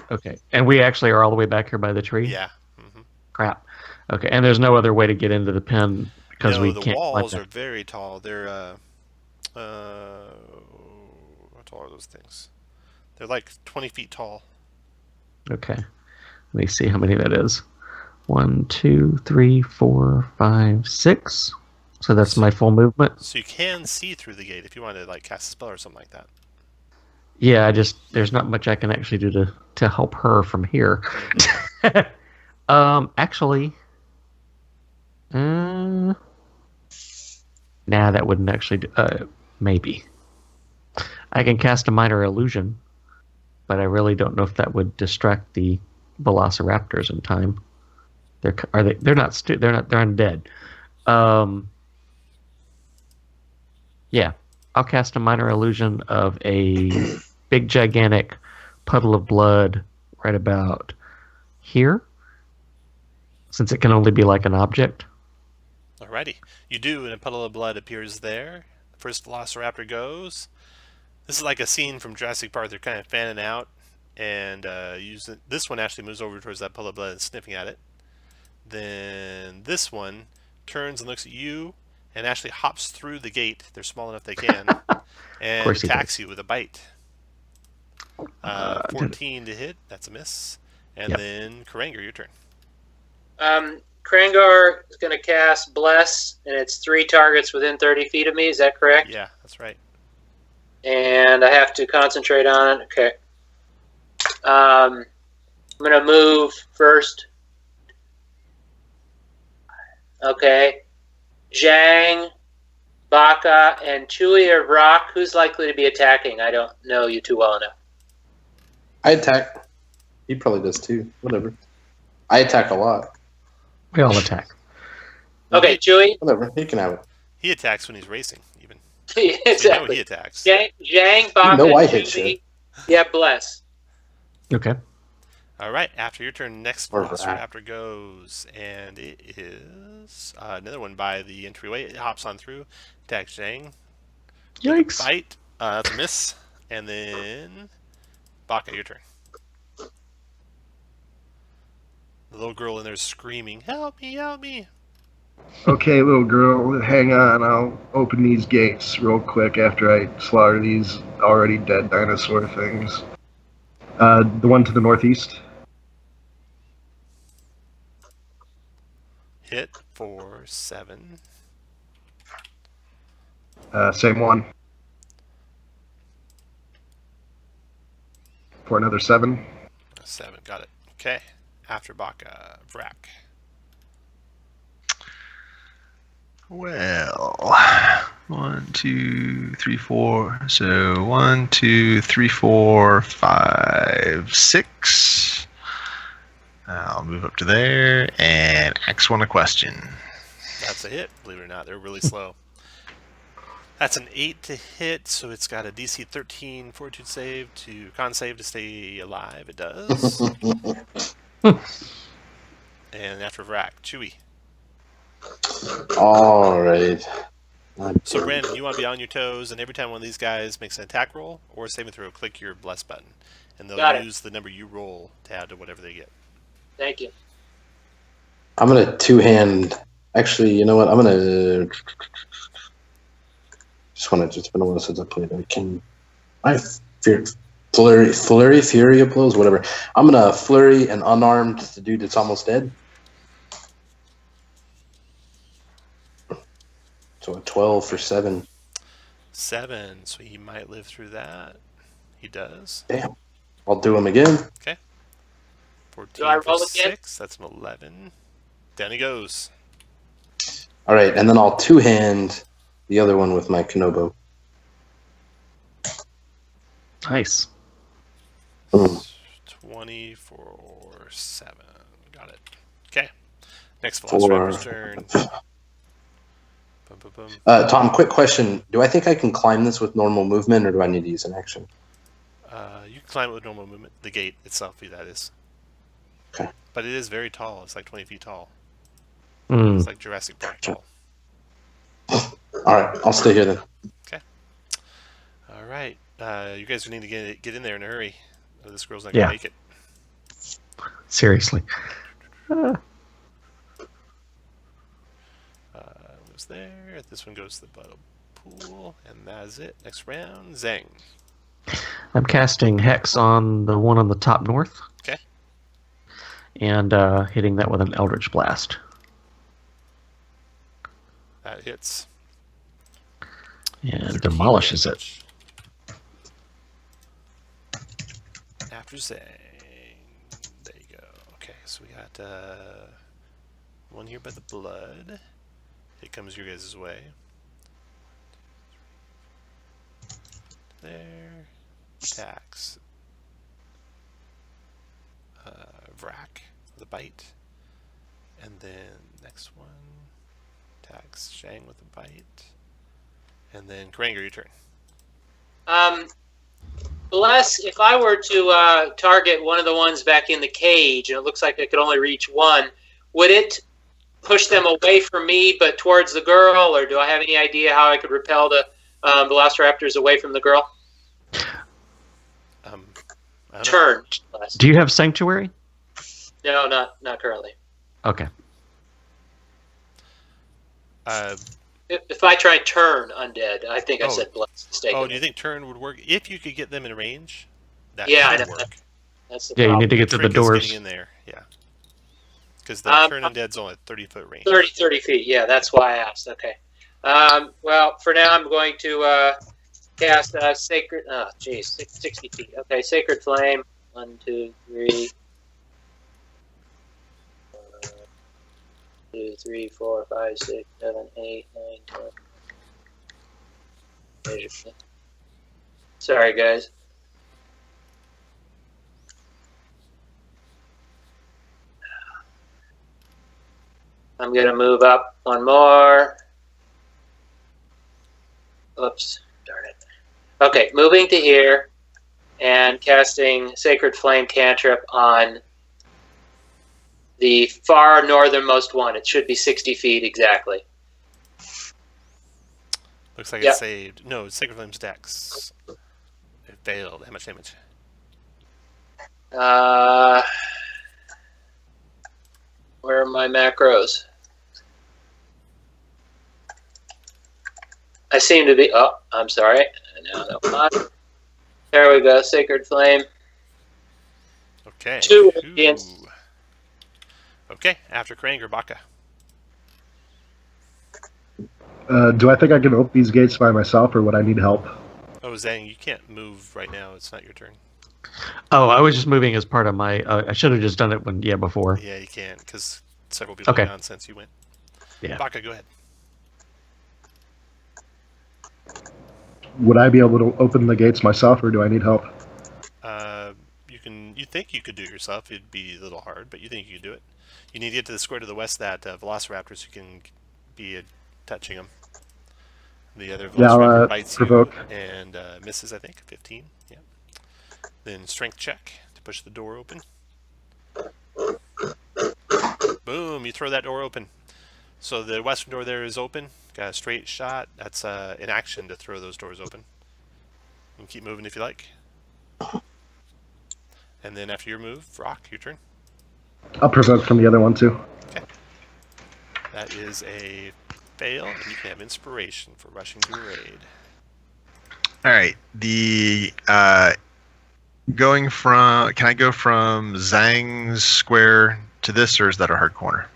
Okay. And we actually are all the way back here by the tree?
Yeah. Mm-hmm.
Crap. Okay. And there's no other way to get into the pen because
No,
we
the
can't.
walls
climb
are very tall. They're how tall are those things? They're like 20 feet tall.
that. Okay. Let me see how many that is. 1, 2, 3, 4, 5, 6. So that's my full movement.
So you can see through the gate if you want to like cast a spell or something like that.
Yeah, there's not much I can actually do to help her from here. Actually, nah, that wouldn't actually do, maybe. I can cast a minor illusion, but I really don't know if that would distract the velociraptors in time. They're undead. Yeah, I'll cast a minor illusion of a big gigantic puddle of blood right about here, since it can only be like an object.
Alrighty. You do, and a puddle of blood appears there. The first velociraptor goes. This is like a scene from Jurassic Park. They're kind of fanning out, and this one actually moves over towards that puddle of blood and sniffing at it. Then this one turns and looks at you and actually hops through the gate. They're small enough they can, and attacks you with a bite. 14 to hit. That's a miss. And then Karanger, your turn.
Krangar is going to cast Bless, and it's 3 targets within 30 feet of me. Is that correct?
Yeah, that's right.
And I have to concentrate on it. Okay. I'm going to move first. Okay. Zhang, Baka, and Chewie or Rock. Who's likely to be attacking? I don't know you too well enough.
I attack. He probably does too. Whatever. I attack a lot.
We all attack.
Okay, Chewie.
Whatever. He can have it.
He attacks when he's racing, even.
Exactly.
So you know he attacks.
Zhang, Baka,
know I
and
hit
Chewie.
shit.
Yeah, bless.
Okay.
All right, after your turn, next
Or
Velociraptor goes, and it is another one by the entryway. It hops on through, attacks Zhang.
Yikes.
Bite, that's a miss. And then, Baka, your turn. The little girl in there is screaming, "Help me, help me!"
Okay, little girl, hang on. I'll open these gates real quick after I slaughter these already dead dinosaur things. The one to the northeast.
Hit for 7.
Same one. For another 7.
7, got it. Okay, after Baka, Vrak.
Well, 1, 2, 3, 4. So 1, 2, 3, 4, 5, 6. I'll move up to there and ask one a question.
That's a hit, believe it or not. They're really slow. That's an 8 to hit, so it's got a DC 13 Fortitude save to con save to stay alive. It does. And after Vrak, Chewie.
All right.
So Brandon, you want to be on your toes, and every time one of these guys makes an attack roll or a saving throw, click your bless button, and they'll
Got it.
use the number you roll to add to whatever they get.
Thank you.
I'm gonna two-hand. Actually, you know what? I'm gonna. It's been a while since I played. Flurry, Fury of Blows, whatever. I'm gonna flurry and unarmed the dude that's almost dead. So a 12 for 7.
7, so he might live through that. He does.
Damn. I'll do him again.
14
Do I
for
roll again?
6. That's an 11. Down he goes.
All right, and then I'll two-hand the other one with my Kenobo.
Nice.
Boom.
20 for 7. Got it. Okay. Next
Four.
Velociraptor's turn. Boom, boom, boom.
Tom, quick question. Do I think I can climb this with normal movement, or do I need to use an action?
You can climb it with normal movement. The gate itself, that is.
Okay.
But it is very tall. It's like 20 feet tall.
Mm.
It's like Jurassic Park tall.
All right, I'll stay here then.
All right. You guys need to get in there in a hurry. This girl's not
Yeah.
going to make it.
Seriously.
Goes there. This one goes to the bottom pool. And that's it. Next round, Zhang.
I'm casting Hex on the one on the top north.
Okay.
And hitting that with an Eldritch Blast.
That hits.
And
13
demolishes it.
damage. After Zhang. There you go. Okay, so we got one here by the blood. It comes your guys' way. There. Attacks. Vrak with a bite. And then next one. Attacks Shang with a bite. And then Karanger, your turn.
Bless, if I were to target one of the ones back in the cage, and it looks like I could only reach one, would it push them away from me but towards the girl, or do I have any idea how I could repel the Velociraptors away from the girl?
I don't know.
Turn, Bless.
Do you have Sanctuary?
No, not currently.
Okay.
If I try and turn undead, I think I
Oh.
said Bless mistakenly.
Oh, do you think turn would work? If you could get them in range, that
Yeah, I
could
know.
work.
That's the
Yeah, you
problem.
need to get to the
Trick is
doors.
getting in there, yeah. Because the turn undead's only at 30-foot range.
30 feet. Yeah, that's why I asked. Okay. Well, for now, I'm going to cast Sacred... Oh, geez, 60 feet. Okay, Sacred Flame. 1, 2, 3. 2, 3, 4, 5, 6, 7, 8, 9, 10. Sorry, guys. I'm going to move up one more. Oops, darn it. Okay, moving to here and casting Sacred Flame cantrip on the far northernmost one. It should be 60 feet exactly.
Looks like
Yep.
it saved. No, Sacred Flame's dex. It failed. How much damage?
Where are my macros? I seem to be. Oh, I'm sorry. Now that there we go. Sacred Flame.
Okay.
2 radiance.
Ooh. Okay, after Kranger, Baka.
Do I think I can open these gates by myself, or would I need help?
Oh, Zhang, you can't move right now. It's not your turn.
Oh, I was just moving as part of my. I should have just done it before.
Yeah, you can, because several people
Okay.
have gone since you went.
Yeah.
Baka, go ahead.
Would I be able to open the gates myself, or do I need help?
You think you could do it yourself. It'd be a little hard, but you think you could do it. You need to get to the square to the west of that Velociraptor so you can be touching them. The other
Yeah,
Velociraptor
I'll,
bites
provoke.
you and misses, I think, 15. Yeah. Then strength check to push the door open. Boom, you throw that door open. So the western door there is open. Got a straight shot. That's an action to throw those doors open. You can keep moving if you like. And then after your move, Rock, your turn.
I'll provoke from the other one too.
Okay. That is a fail, and you can have inspiration for rushing to a raid.
All right. The going from. Can I go from Zhang's square to this, or is that a hard corner?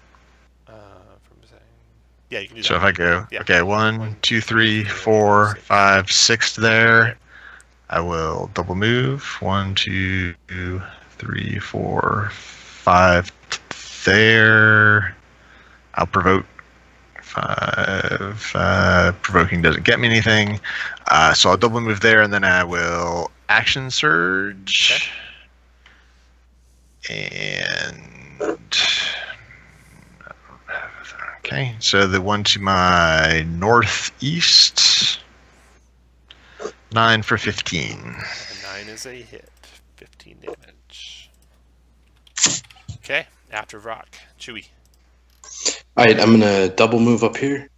Yeah, you can do that.
So if I go,
Yeah.
okay, 1, 2, 3, 4, 5, 6 there. I will double move. 1, 2, 3, 4, 5 there. I'll provoke. 5. Provoking doesn't get me anything. So I'll double move there, and then I will action surge. And okay, so the one to my northeast. 9 for 15.
And 9 is a hit. 15 damage. Okay, after Rock. Chewie.
Alright, I'm gonna double move up here.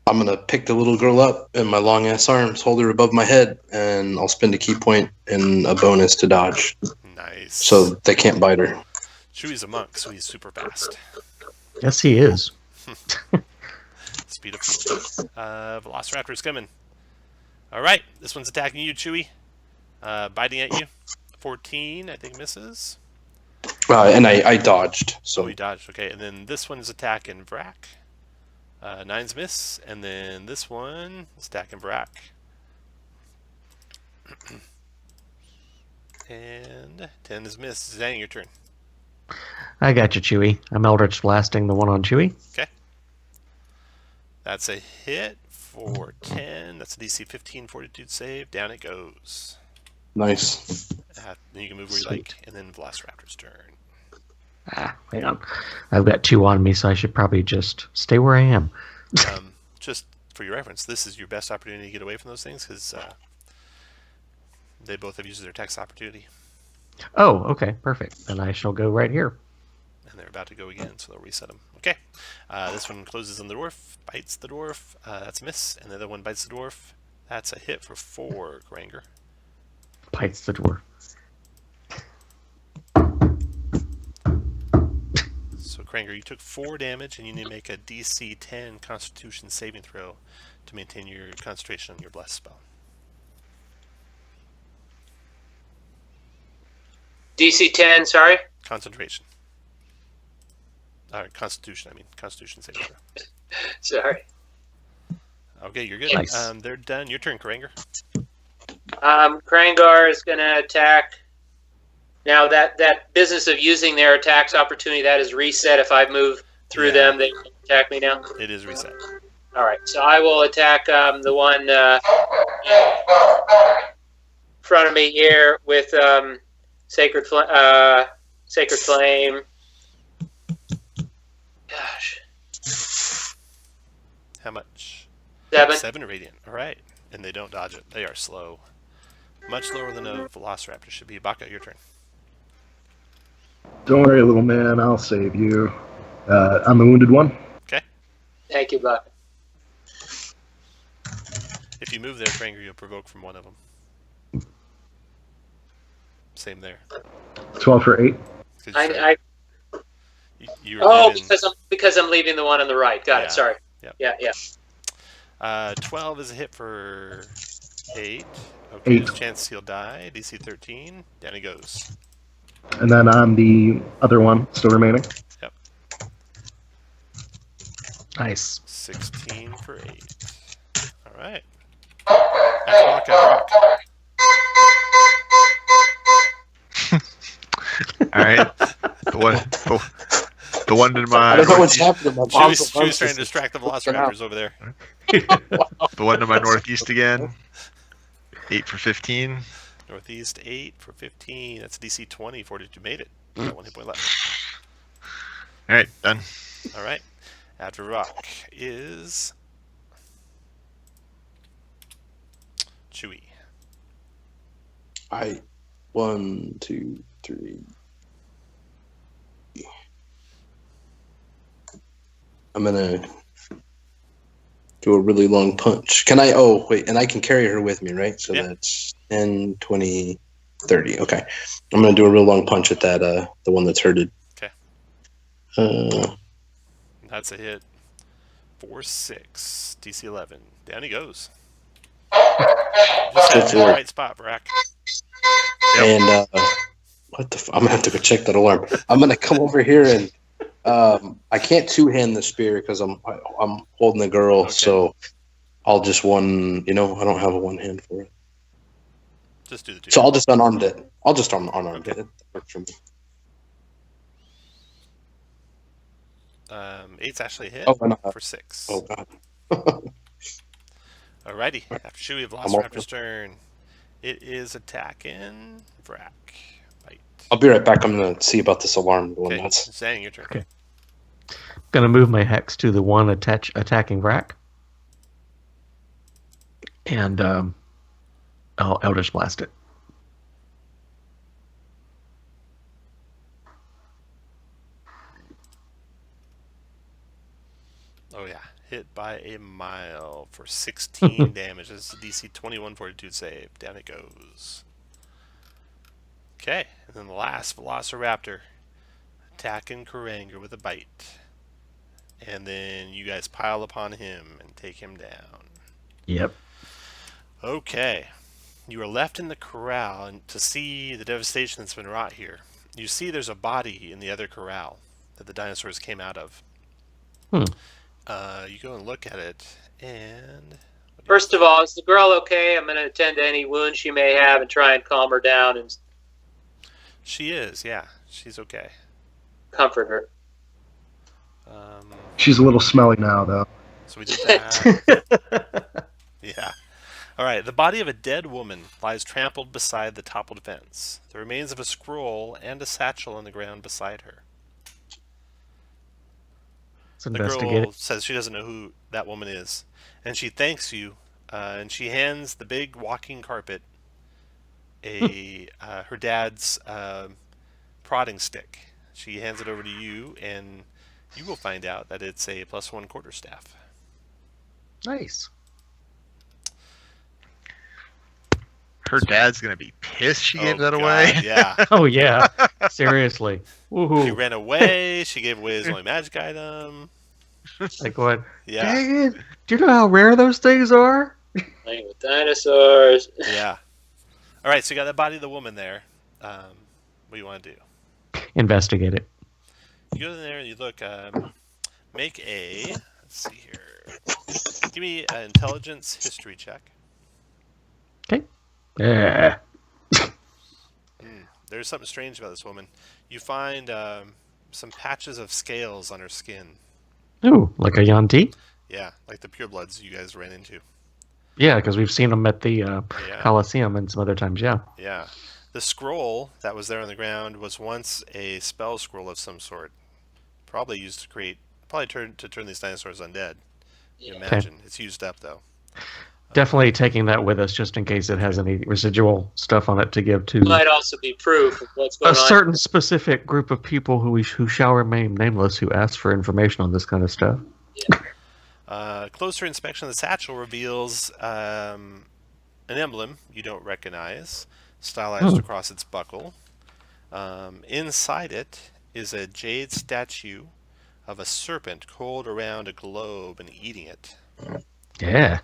I'm gonna pick the little girl up in my long ass arms, hold her above my head, and I'll spend a key point and a bonus to dodge.
Nice.
So they can't bite her.
Chewie's a monk, so he's super fast.
Yes, he is.
Speed of food. Velociraptor's coming. Alright, this one's attacking you, Chewie. Biting at you. 14, I think, misses.
And I dodged.
So
So
he dodged, okay. And then this one is attacking Vrak. 9's miss. And then this one is attacking Vrak. And 10 is miss. Zhang, your turn.
I got you, Chewie. I'm Eldritch Blasting the one on Chewie.
Okay. That's a hit for 10. That's a DC 15 Fortitude save. Down it goes.
nice.
Then you can move where you like. And then Velociraptor's turn.
Hang on. I've got 2 on me, so I should probably just stay where I am.
Just for your reference, this is your best opportunity to get away from those things because they both have used their text opportunity.
Oh, okay, perfect. Then I shall go right here.
And they're about to go again, so they'll reset them. Okay. This one closes on the dwarf, bites the dwarf. That's a miss. And the other one bites the dwarf. That's a hit for 4, Granger.
Bites the dwarf.
So, Granger, you took 4 damage, and you need to make a DC 10 Constitution saving throw to maintain your concentration on your blessed spell.
DC 10, sorry.
Concentration. Constitution, I mean. Constitution saving throw.
Sorry.
Okay, you're good.
Nice.
They're done. Your turn, Granger.
Krangar is going to attack. Now, that business of using their attacks opportunity, that is reset. If I move through them, they can attack me now.
It is reset.
All right, so I will attack the one front of me here with Sacred Flame. Gosh.
How much?
7.
7 radiant. All right. And they don't dodge it. They are slow. Much slower than a Velociraptor should be. Baka, your turn.
Don't worry, little man. I'll save you. I'm the wounded one.
Okay.
Thank you, Buck.
If you move there, Tranger, you'll provoke from one of them. Same there.
12 for 8.
You were leaving,
because I'm leaving the one on the right. Got
Yeah.
it. Sorry.
Yep.
Yeah.
12 is a hit for 8. Okay,
8.
there's a chance he'll die. DC 13. Down he goes.
And then I'm the other one still remaining.
Yep.
Nice.
16 for 8. All right. Back to Rock.
All right. The one in my
I don't know what's happening. My mom's
She was trying to distract the Velociraptors over there.
the one to my northeast again. 8 for 15.
Northeast 8 for 15. That's DC 20. Fortitude made it. Got 1 hit point left.
All right, done.
All right. After Rock is Chewy.
1, 2, 3. I'm gonna do a really long punch. Can I? Oh, wait, and I can carry her with me, right? So
Yeah.
that's 10, 20, 30. Okay. I'm gonna do a real long punch at that, the one that's hurted.
Okay. That's a hit. 4, 6. DC 11. Down he goes. Just had to in the right spot, Brack.
And what the? I'm gonna have to go check that alarm. I'm gonna come over here and I can't two-hand the spear because I'm holding the girl,
Okay.
so I'll just one. I don't have a one hand for it,
Just do the 2.
so I'll just unarmed it. I'll just unarmed it. That works for me.
8's actually a hit
Oh, and,
for 6.
oh god.
Alrighty. After Chewy of
I'm open.
Velociraptor's turn, it is attacking Vrack. Bite.
I'll be right back. I'm gonna see about this alarm going
Okay,
nuts.
Zang, your turn.
Okay. Gonna move my hex to the one attacking Vrack. And I'll Eldritch Blast it.
Oh yeah, hit by a mile for 16 damage. This is a DC 21 Fortitude save. Down it goes. Okay, and then the last Velociraptor attacking Karanger with a bite. And then you guys pile upon him and take him down.
Yep.
Okay, you are left in the corral and to see the devastation that's been wrought here. You see there's a body in the other corral that the dinosaurs came out of. You go and look at it, and
First of all, is the girl okay? I'm going to attend to any wounds she may have and try and calm her down and
she is, yeah, she's okay.
comfort her.
She's a little smelly now, though.
So we did that. Yeah. All right. The body of a dead woman lies trampled beside the toppled fence. The remains of a scroll and a satchel on the ground beside her.
Let's
The
investigate
girl
it.
says she doesn't know who that woman is, and she thanks you, and she hands the big walking carpet her dad's prodding stick. She hands it over to you, and you will find out that it's a +1 quarterstaff.
Nice.
Her dad's gonna be pissed she gave that
God,
away.
Yeah.
Oh yeah. Seriously.
She
Woohoo.
ran away. She gave away his only magic item.
Like what?
Yeah.
Dang it. Do you know how rare those things are?
Playing with dinosaurs.
Yeah. All right. So you got the body of the woman there. What do you want to do?
Investigate it.
You go in there and you look. Make a. Let's see here. Give me an intelligence history check.
Yeah.
There's something strange about this woman. You find some patches of scales on her skin.
Ooh, like a Yanti?
Yeah, like the purebloods you guys ran into.
Yeah, because we've seen them at the
Yeah.
Coliseum and some other times. Yeah.
Yeah. The scroll that was there on the ground was once a spell scroll of some sort. Probably used to turn these dinosaurs undead. You imagine. It's used up, though.
Definitely taking that with us just in case it has any residual stuff on it to give to
Might also be proof of what's going
a
on.
certain specific group of people who shall remain nameless who ask for information on this kind of stuff.
Closer inspection of the satchel reveals an emblem you don't recognize, stylized across its buckle. Inside it is a jade statue of a serpent coiled around a globe and eating it.
Yeah.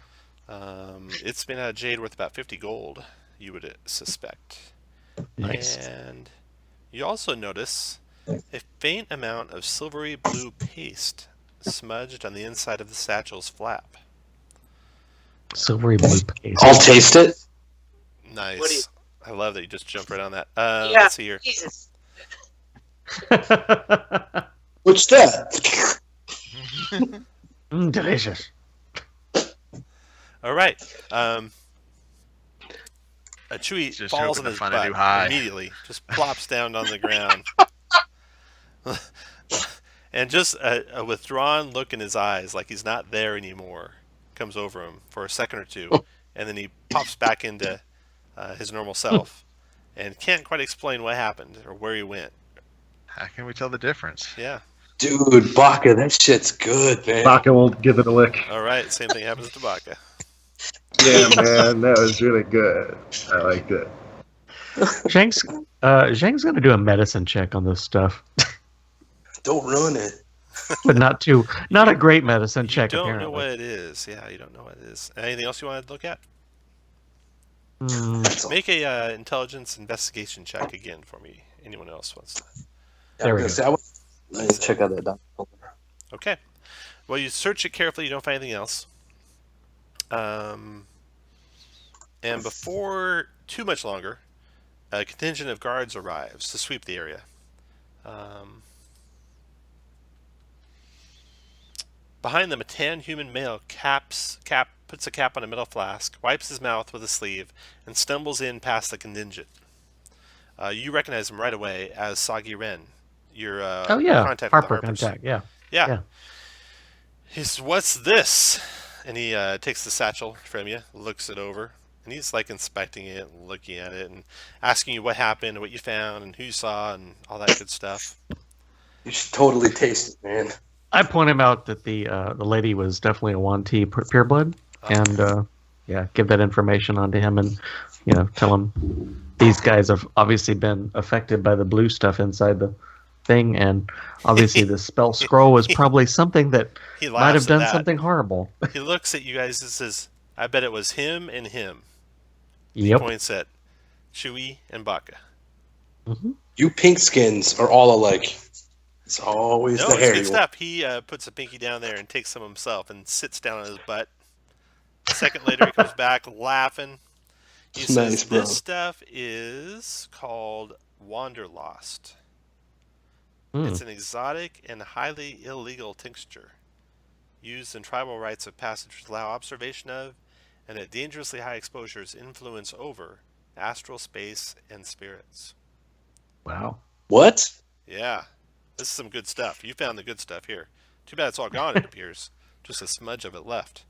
It's made out of jade worth about 50 gold, you would suspect.
Nice.
And you also notice a faint amount of silvery blue paste smudged on the inside of the satchel's flap.
Silvery blue paste.
I'll taste it.
Nice.
What do you-
I love that you just jumped right on that.
Yeah,
Let's see here.
Jesus.
What's that?
Delicious.
All right. A Chewie
Just
falls
hoping
on
to
his
find a
butt
new high.
immediately, just plops down on the ground. And just a withdrawn look in his eyes, like he's not there anymore, comes over him for a second or two, and then he pops back into his normal self, and can't quite explain what happened or where he went.
How can we tell the difference?
Yeah.
Dude, Baka, that shit's good, man.
Baka will give it a lick.
All right. Same thing happens to Baka.
Yeah, man, that was really good. I liked it.
Zhang's going to do a medicine check on this stuff,
Don't ruin it.
but not a great medicine check.
You don't
apparently.
know what it is. Yeah, you don't know what it is. Anything else you want to look at?
That's all.
Make a intelligence investigation check again for me. Anyone else wants to?
There we go.
Let me check out that document.
Okay. Well, you search it carefully. You don't find anything else. And before too much longer, a contingent of guards arrives to sweep the area. Behind them, a tan human male puts a cap on a metal flask, wipes his mouth with a sleeve, and stumbles in past the contingent. You recognize him right away as Sagi Ren, your contact with the
Harper
Harpers.
contact. Yeah.
Yeah. He's, what's this? And he takes the satchel from you, looks it over, and he's like inspecting it, and looking at it, and asking you what happened, what you found, and who you saw, and all that good stuff.
You should totally taste it, man.
I point him out that the lady was definitely a Yuan-Ti pureblood, and give that information onto him, and tell him these guys have obviously been affected by the blue stuff inside the thing, and obviously the spell scroll was probably something that
He
might have
laughs at
done
that.
something horrible.
He looks at you guys and says, I bet it was him and him. He
Yep.
points at Chewie and Baka.
You pink skins are all alike. It's always
No,
the
it's
hairy
good
one.
stuff. He puts a pinky down there and takes some himself and sits down on his butt. A second later, he comes back laughing. He says,
Nice, bro.
this stuff is called Wanderlost.
Hmm.
It's an exotic and highly illegal tincture used in tribal rites of passage to allow observation of and at dangerously high exposures influence over astral space and spirits.
Wow.
What?
Yeah, this is some good stuff. You found the good stuff here. Too bad it's all gone, it appears. Just a smudge of it left.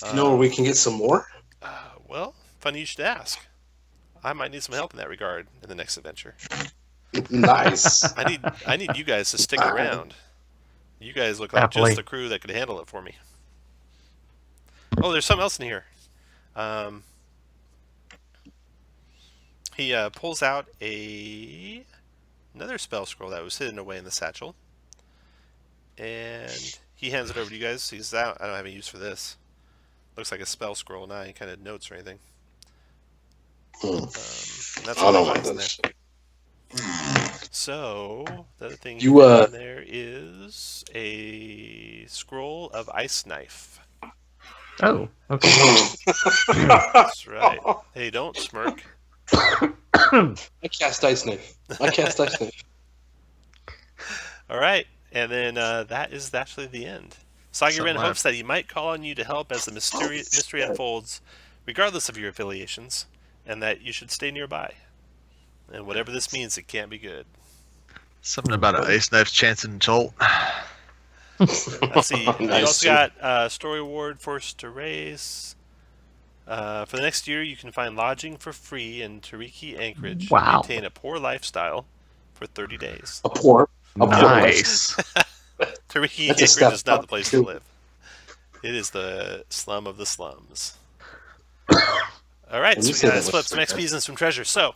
Do you know where we can get some more?
Well, funny you should ask. I might need some help in that regard in the next adventure.
Nice.
I need you guys to stick around. You guys look like
Happily.
just the crew that could handle it for me. Oh, there's something else in here. He pulls out another spell scroll that was hidden away in the satchel, and he hands it over to you guys. He says, I don't have any use for this. Looks like a spell scroll, not any kind of notes or anything. That's
I
all
don't
he
want
finds in
this.
there. So the other thing
You,
in there is a scroll of ice knife.
Oh, okay.
That's right. Hey, don't smirk.
I cast ice knife.
All right, and then that is actually the end. Sagarin
Something
hopes that he might call on you to help as the mystery unfolds, regardless of your affiliations, and that you should stay nearby. And whatever this means, it can't be good.
Something about an ice knife's chance in Jolt.
Let's see. You
Nice.
also got story award, Forced to Race. For the next year, you can find lodging for free in Tariki Anchorage.
Wow.
Maintain a poor lifestyle for 30 days.
A poor.
Nice.
Tariki
That's a
Anchorage
step
is not
up,
the place
too.
to live. It is the slum of the slums. All right,
When
so
you
we
say
got
that
split
with
some XPs and some treasure. So,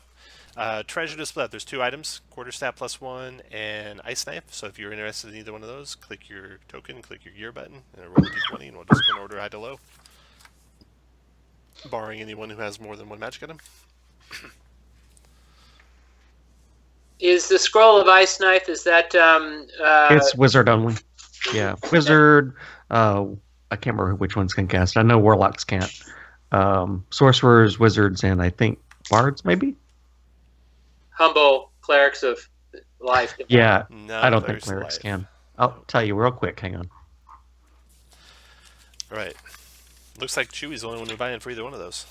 treasure to split. There's 2 items: quarterstaff +1 and ice knife. So if you're interested in either one of those, click your token, click your gear button, and roll a d20, and we'll just go in order high to low, barring anyone who has more than 1 magic item.
Is the scroll of ice knife? Is that
It's wizard only. Yeah, wizard. I can't remember which ones can cast. I know warlocks can't. Sorcerers, wizards, and I think bards maybe.
humble clerics of life?
Yeah,
No,
I don't think
Clerics
clerics
Life.
can. I'll tell you real quick. Hang on.
All right. Looks like Chewy's the only one who's buying for either one of those.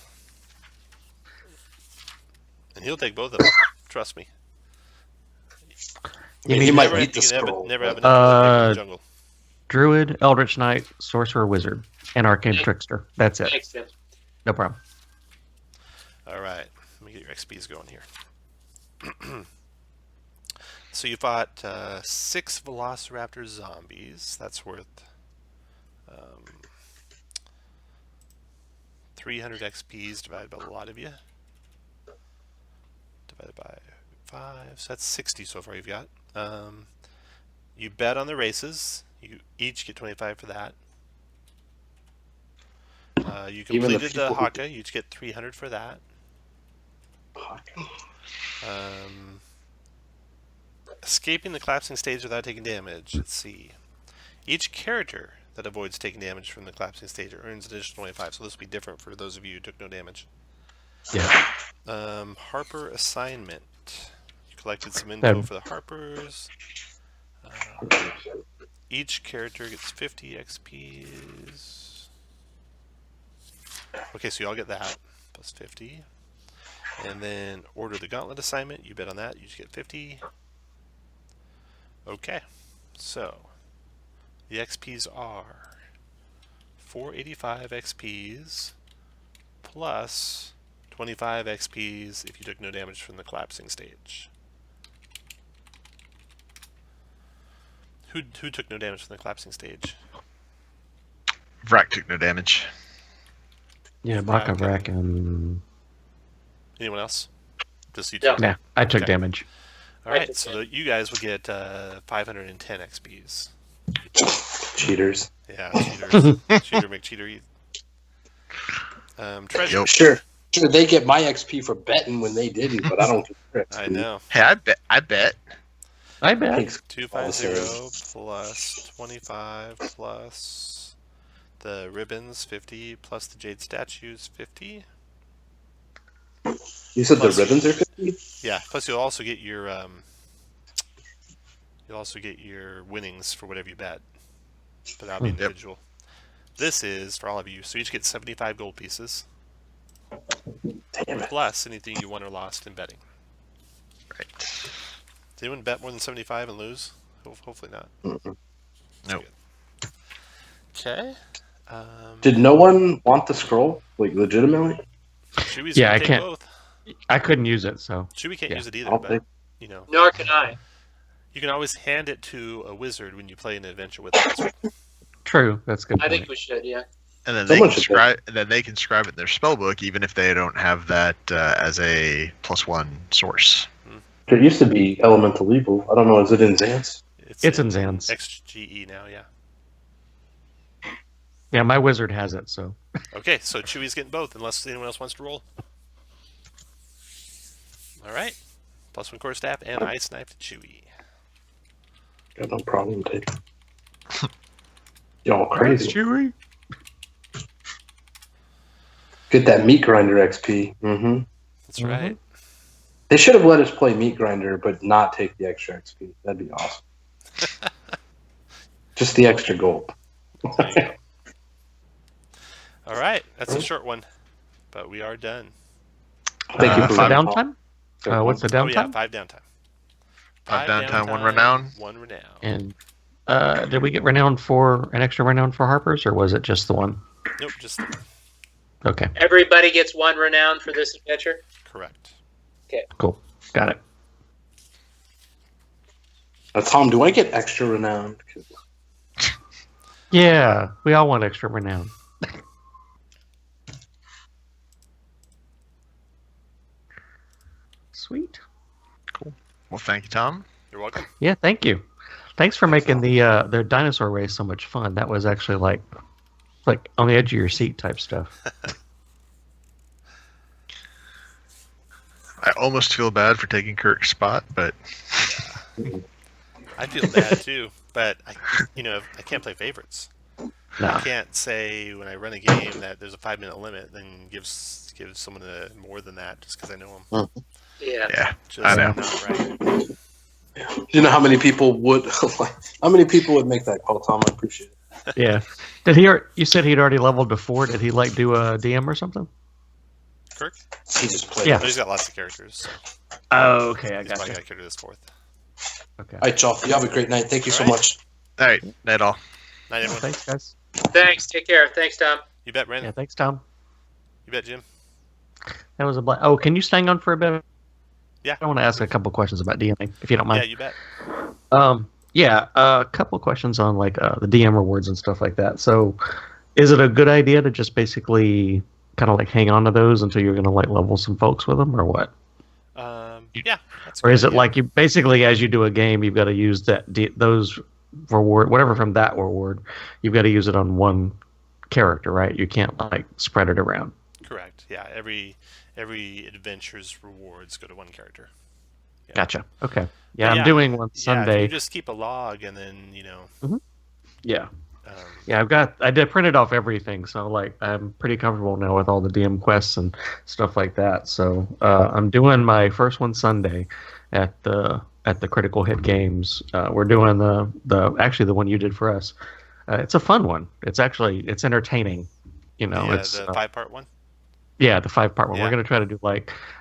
And he'll take both of them. Trust me.
You
He
mean
might
never,
beat the
you can
scroll.
never have
but-
enough in the jungle.
Druid, Eldritch Knight, Sorcerer, Wizard, and Arcane Trickster. That's it.
Makes sense.
No problem.
All right. Let me get your XPs going here. So you fought 6 Velociraptor zombies. That's worth 300 XPs divided by a lot of you. Divided by 5. So that's 60 so far you've got. You bet on the races. You each get 25 for that. You
Even the
completed the
people who-
Haka. You each get 300 for that. Escaping the collapsing stage without taking damage. Let's see. Each character that avoids taking damage from the collapsing stage earns an additional 25. So this will be different for those of you who took no damage.
Yeah.
Harper assignment. You collected some info
Yeah.
for the Harpers. Each character gets 50 XPs. Okay, so you all get that. Plus 50. And then order the gauntlet assignment. You bet on that. You just get 50. Okay. So, the XPs are 485 XPs plus 25 XPs if you took no damage from the collapsing stage. Who took no damage from the collapsing stage?
Vrak took no damage.
Yeah, Baka
Okay.
Vrak and
Anyone else? Just you
Yeah.
two.
nah, I took
Okay.
damage.
All right, so you guys will get 510 XPs.
Cheaters.
Yeah, cheaters. Cheater McCheater. Treasure.
Yep.
Sure, they get my XP for betting when they didn't, but I don't get their XP.
I know.
Hey, I bet.
I bet.
Thanks.
250 plus 25 plus the ribbons 50 plus the jade statues 50.
You said
Plus-
the ribbons are 50?
Yeah. Plus you'll also get your winnings for whatever you bet, but that'll be
Yep.
individual. This is for all of you. So you each get 75 gold pieces
Damn it.
plus anything you won or lost in betting.
Right.
Did anyone bet more than 75 and lose? Hopefully not.
Mm-mm.
Nope.
Okay.
Did no one want the scroll? Like, legitimately?
Chewy's
Yeah,
gonna
I
take
can't-
both.
I couldn't use it, so
Chewy can't
Yeah,
use it either,
I'll
but
take-
you know,
Nor can I.
you can always hand it to a wizard when you play an adventure with a wizard.
true. That's a good.
I
Point.
think we should. Yeah.
And then
Someone
they can
should
scribe. And then they can scribe it in their spellbook, even if they don't have that as a +1 source.
There used to be Elemental Evil. I don't know, is it in Xanth?
It's in Xanth.
XGE now, yeah.
Yeah, my wizard has it, so
Okay, so Chewy's getting both, unless anyone else wants to roll. All right, +1 core staff and ice knife to Chewy.
Got no problem taking. Y'all crazy.
Chewy.
Get that meat grinder XP. Mm-hmm.
That's right.
They should have let us play meat grinder, but not take the extra XP. That'd be awesome. Just the extra gold.
There you go. All right, that's a short one, but we are done.
Thank you for
The
running.
downtime? What's the
Oh yeah,
downtime?
5 downtime.
5 downtime, 1 renown.
1 renown.
And did we get an extra renown for Harper's, or was it just the one?
Nope, just the one.
Okay,
Everybody gets 1 renown for this adventure.
Correct.
cool. Got it.
Tom, do I get extra renown?
Yeah, we all want extra renown. Sweet.
Well, thank you, Tom.
You're welcome.
Yeah, thank you. Thanks for making the dinosaur race so much fun. That was actually like on the edge of your seat type stuff.
I almost feel bad for taking Kirk's spot, but
I feel bad too, but I can't play favorites. I
No.
can't say when I run a game that there's a 5-minute limit, then give someone more than that just because I know them.
Yeah.
yeah,
Just
I know.
not right.
Do you know how many people would make that call, Tom? I appreciate it.
Yeah. You said he'd already leveled to 4. Did he do a DM or something?
Kirk?
He just played.
Yeah.
But he's got lots of characters, so
Oh, okay. I
he's probably
gotcha.
got to carry this 4th.
Okay.
All right, y'all. You have a great night. Thank you so
All right.
much.
All right, night all.
Night, everyone.
Thanks, guys.
Thanks. Take care. Thanks, Tom.
You bet,
Yeah,
Brandon.
thanks, Tom.
You bet, Jim.
That was a blast. Oh, can you hang on for a bit?
Yeah.
I want to ask a couple questions about DMing, if you don't
Yeah,
mind.
you bet.
A couple questions on the DM rewards and stuff like that. So, is it a good idea to just basically kind of hang on to those until you're going to level some folks with them, or what?
Yeah. That's a
Or
good
is it
idea.
like you basically, as you do a game, you've got to use those reward, whatever from that reward, you've got to use it on one character, right? You can't spread it around.
Correct. Yeah. Every adventure's rewards go to one character. Yeah.
Gotcha. Okay. Yeah,
But
I'm
yeah,
doing one
Yeah, if
Sunday.
you just keep a log and then
Yeah.
um,
Yeah, I did printed off everything, so I'm pretty comfortable now with all the DM quests and stuff like that. So I'm doing my first one Sunday at the Critical Hit Games. We're doing the one you did for us. It's a fun one. It's entertaining. It's
the 5-part one.
yeah, the 5-part one.
Yeah.
We're gonna try to do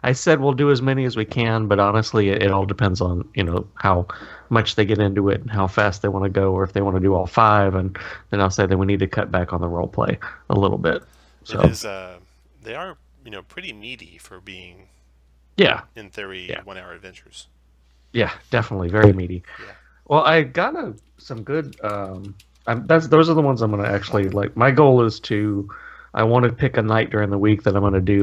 I said we'll do as many as we can, but honestly, it all depends on how much they get into it and how fast they want to go, or if they want to do all 5. And then I'll say that we need to cut back on the role play a little bit. So
It is. They are pretty meaty for being
yeah,
in theory
Yeah.
1-hour adventures.
yeah, definitely very meaty.
Yeah.
Well, I got some good. Those are the ones I'm gonna actually My goal is I want to pick a night during the week that I'm gonna do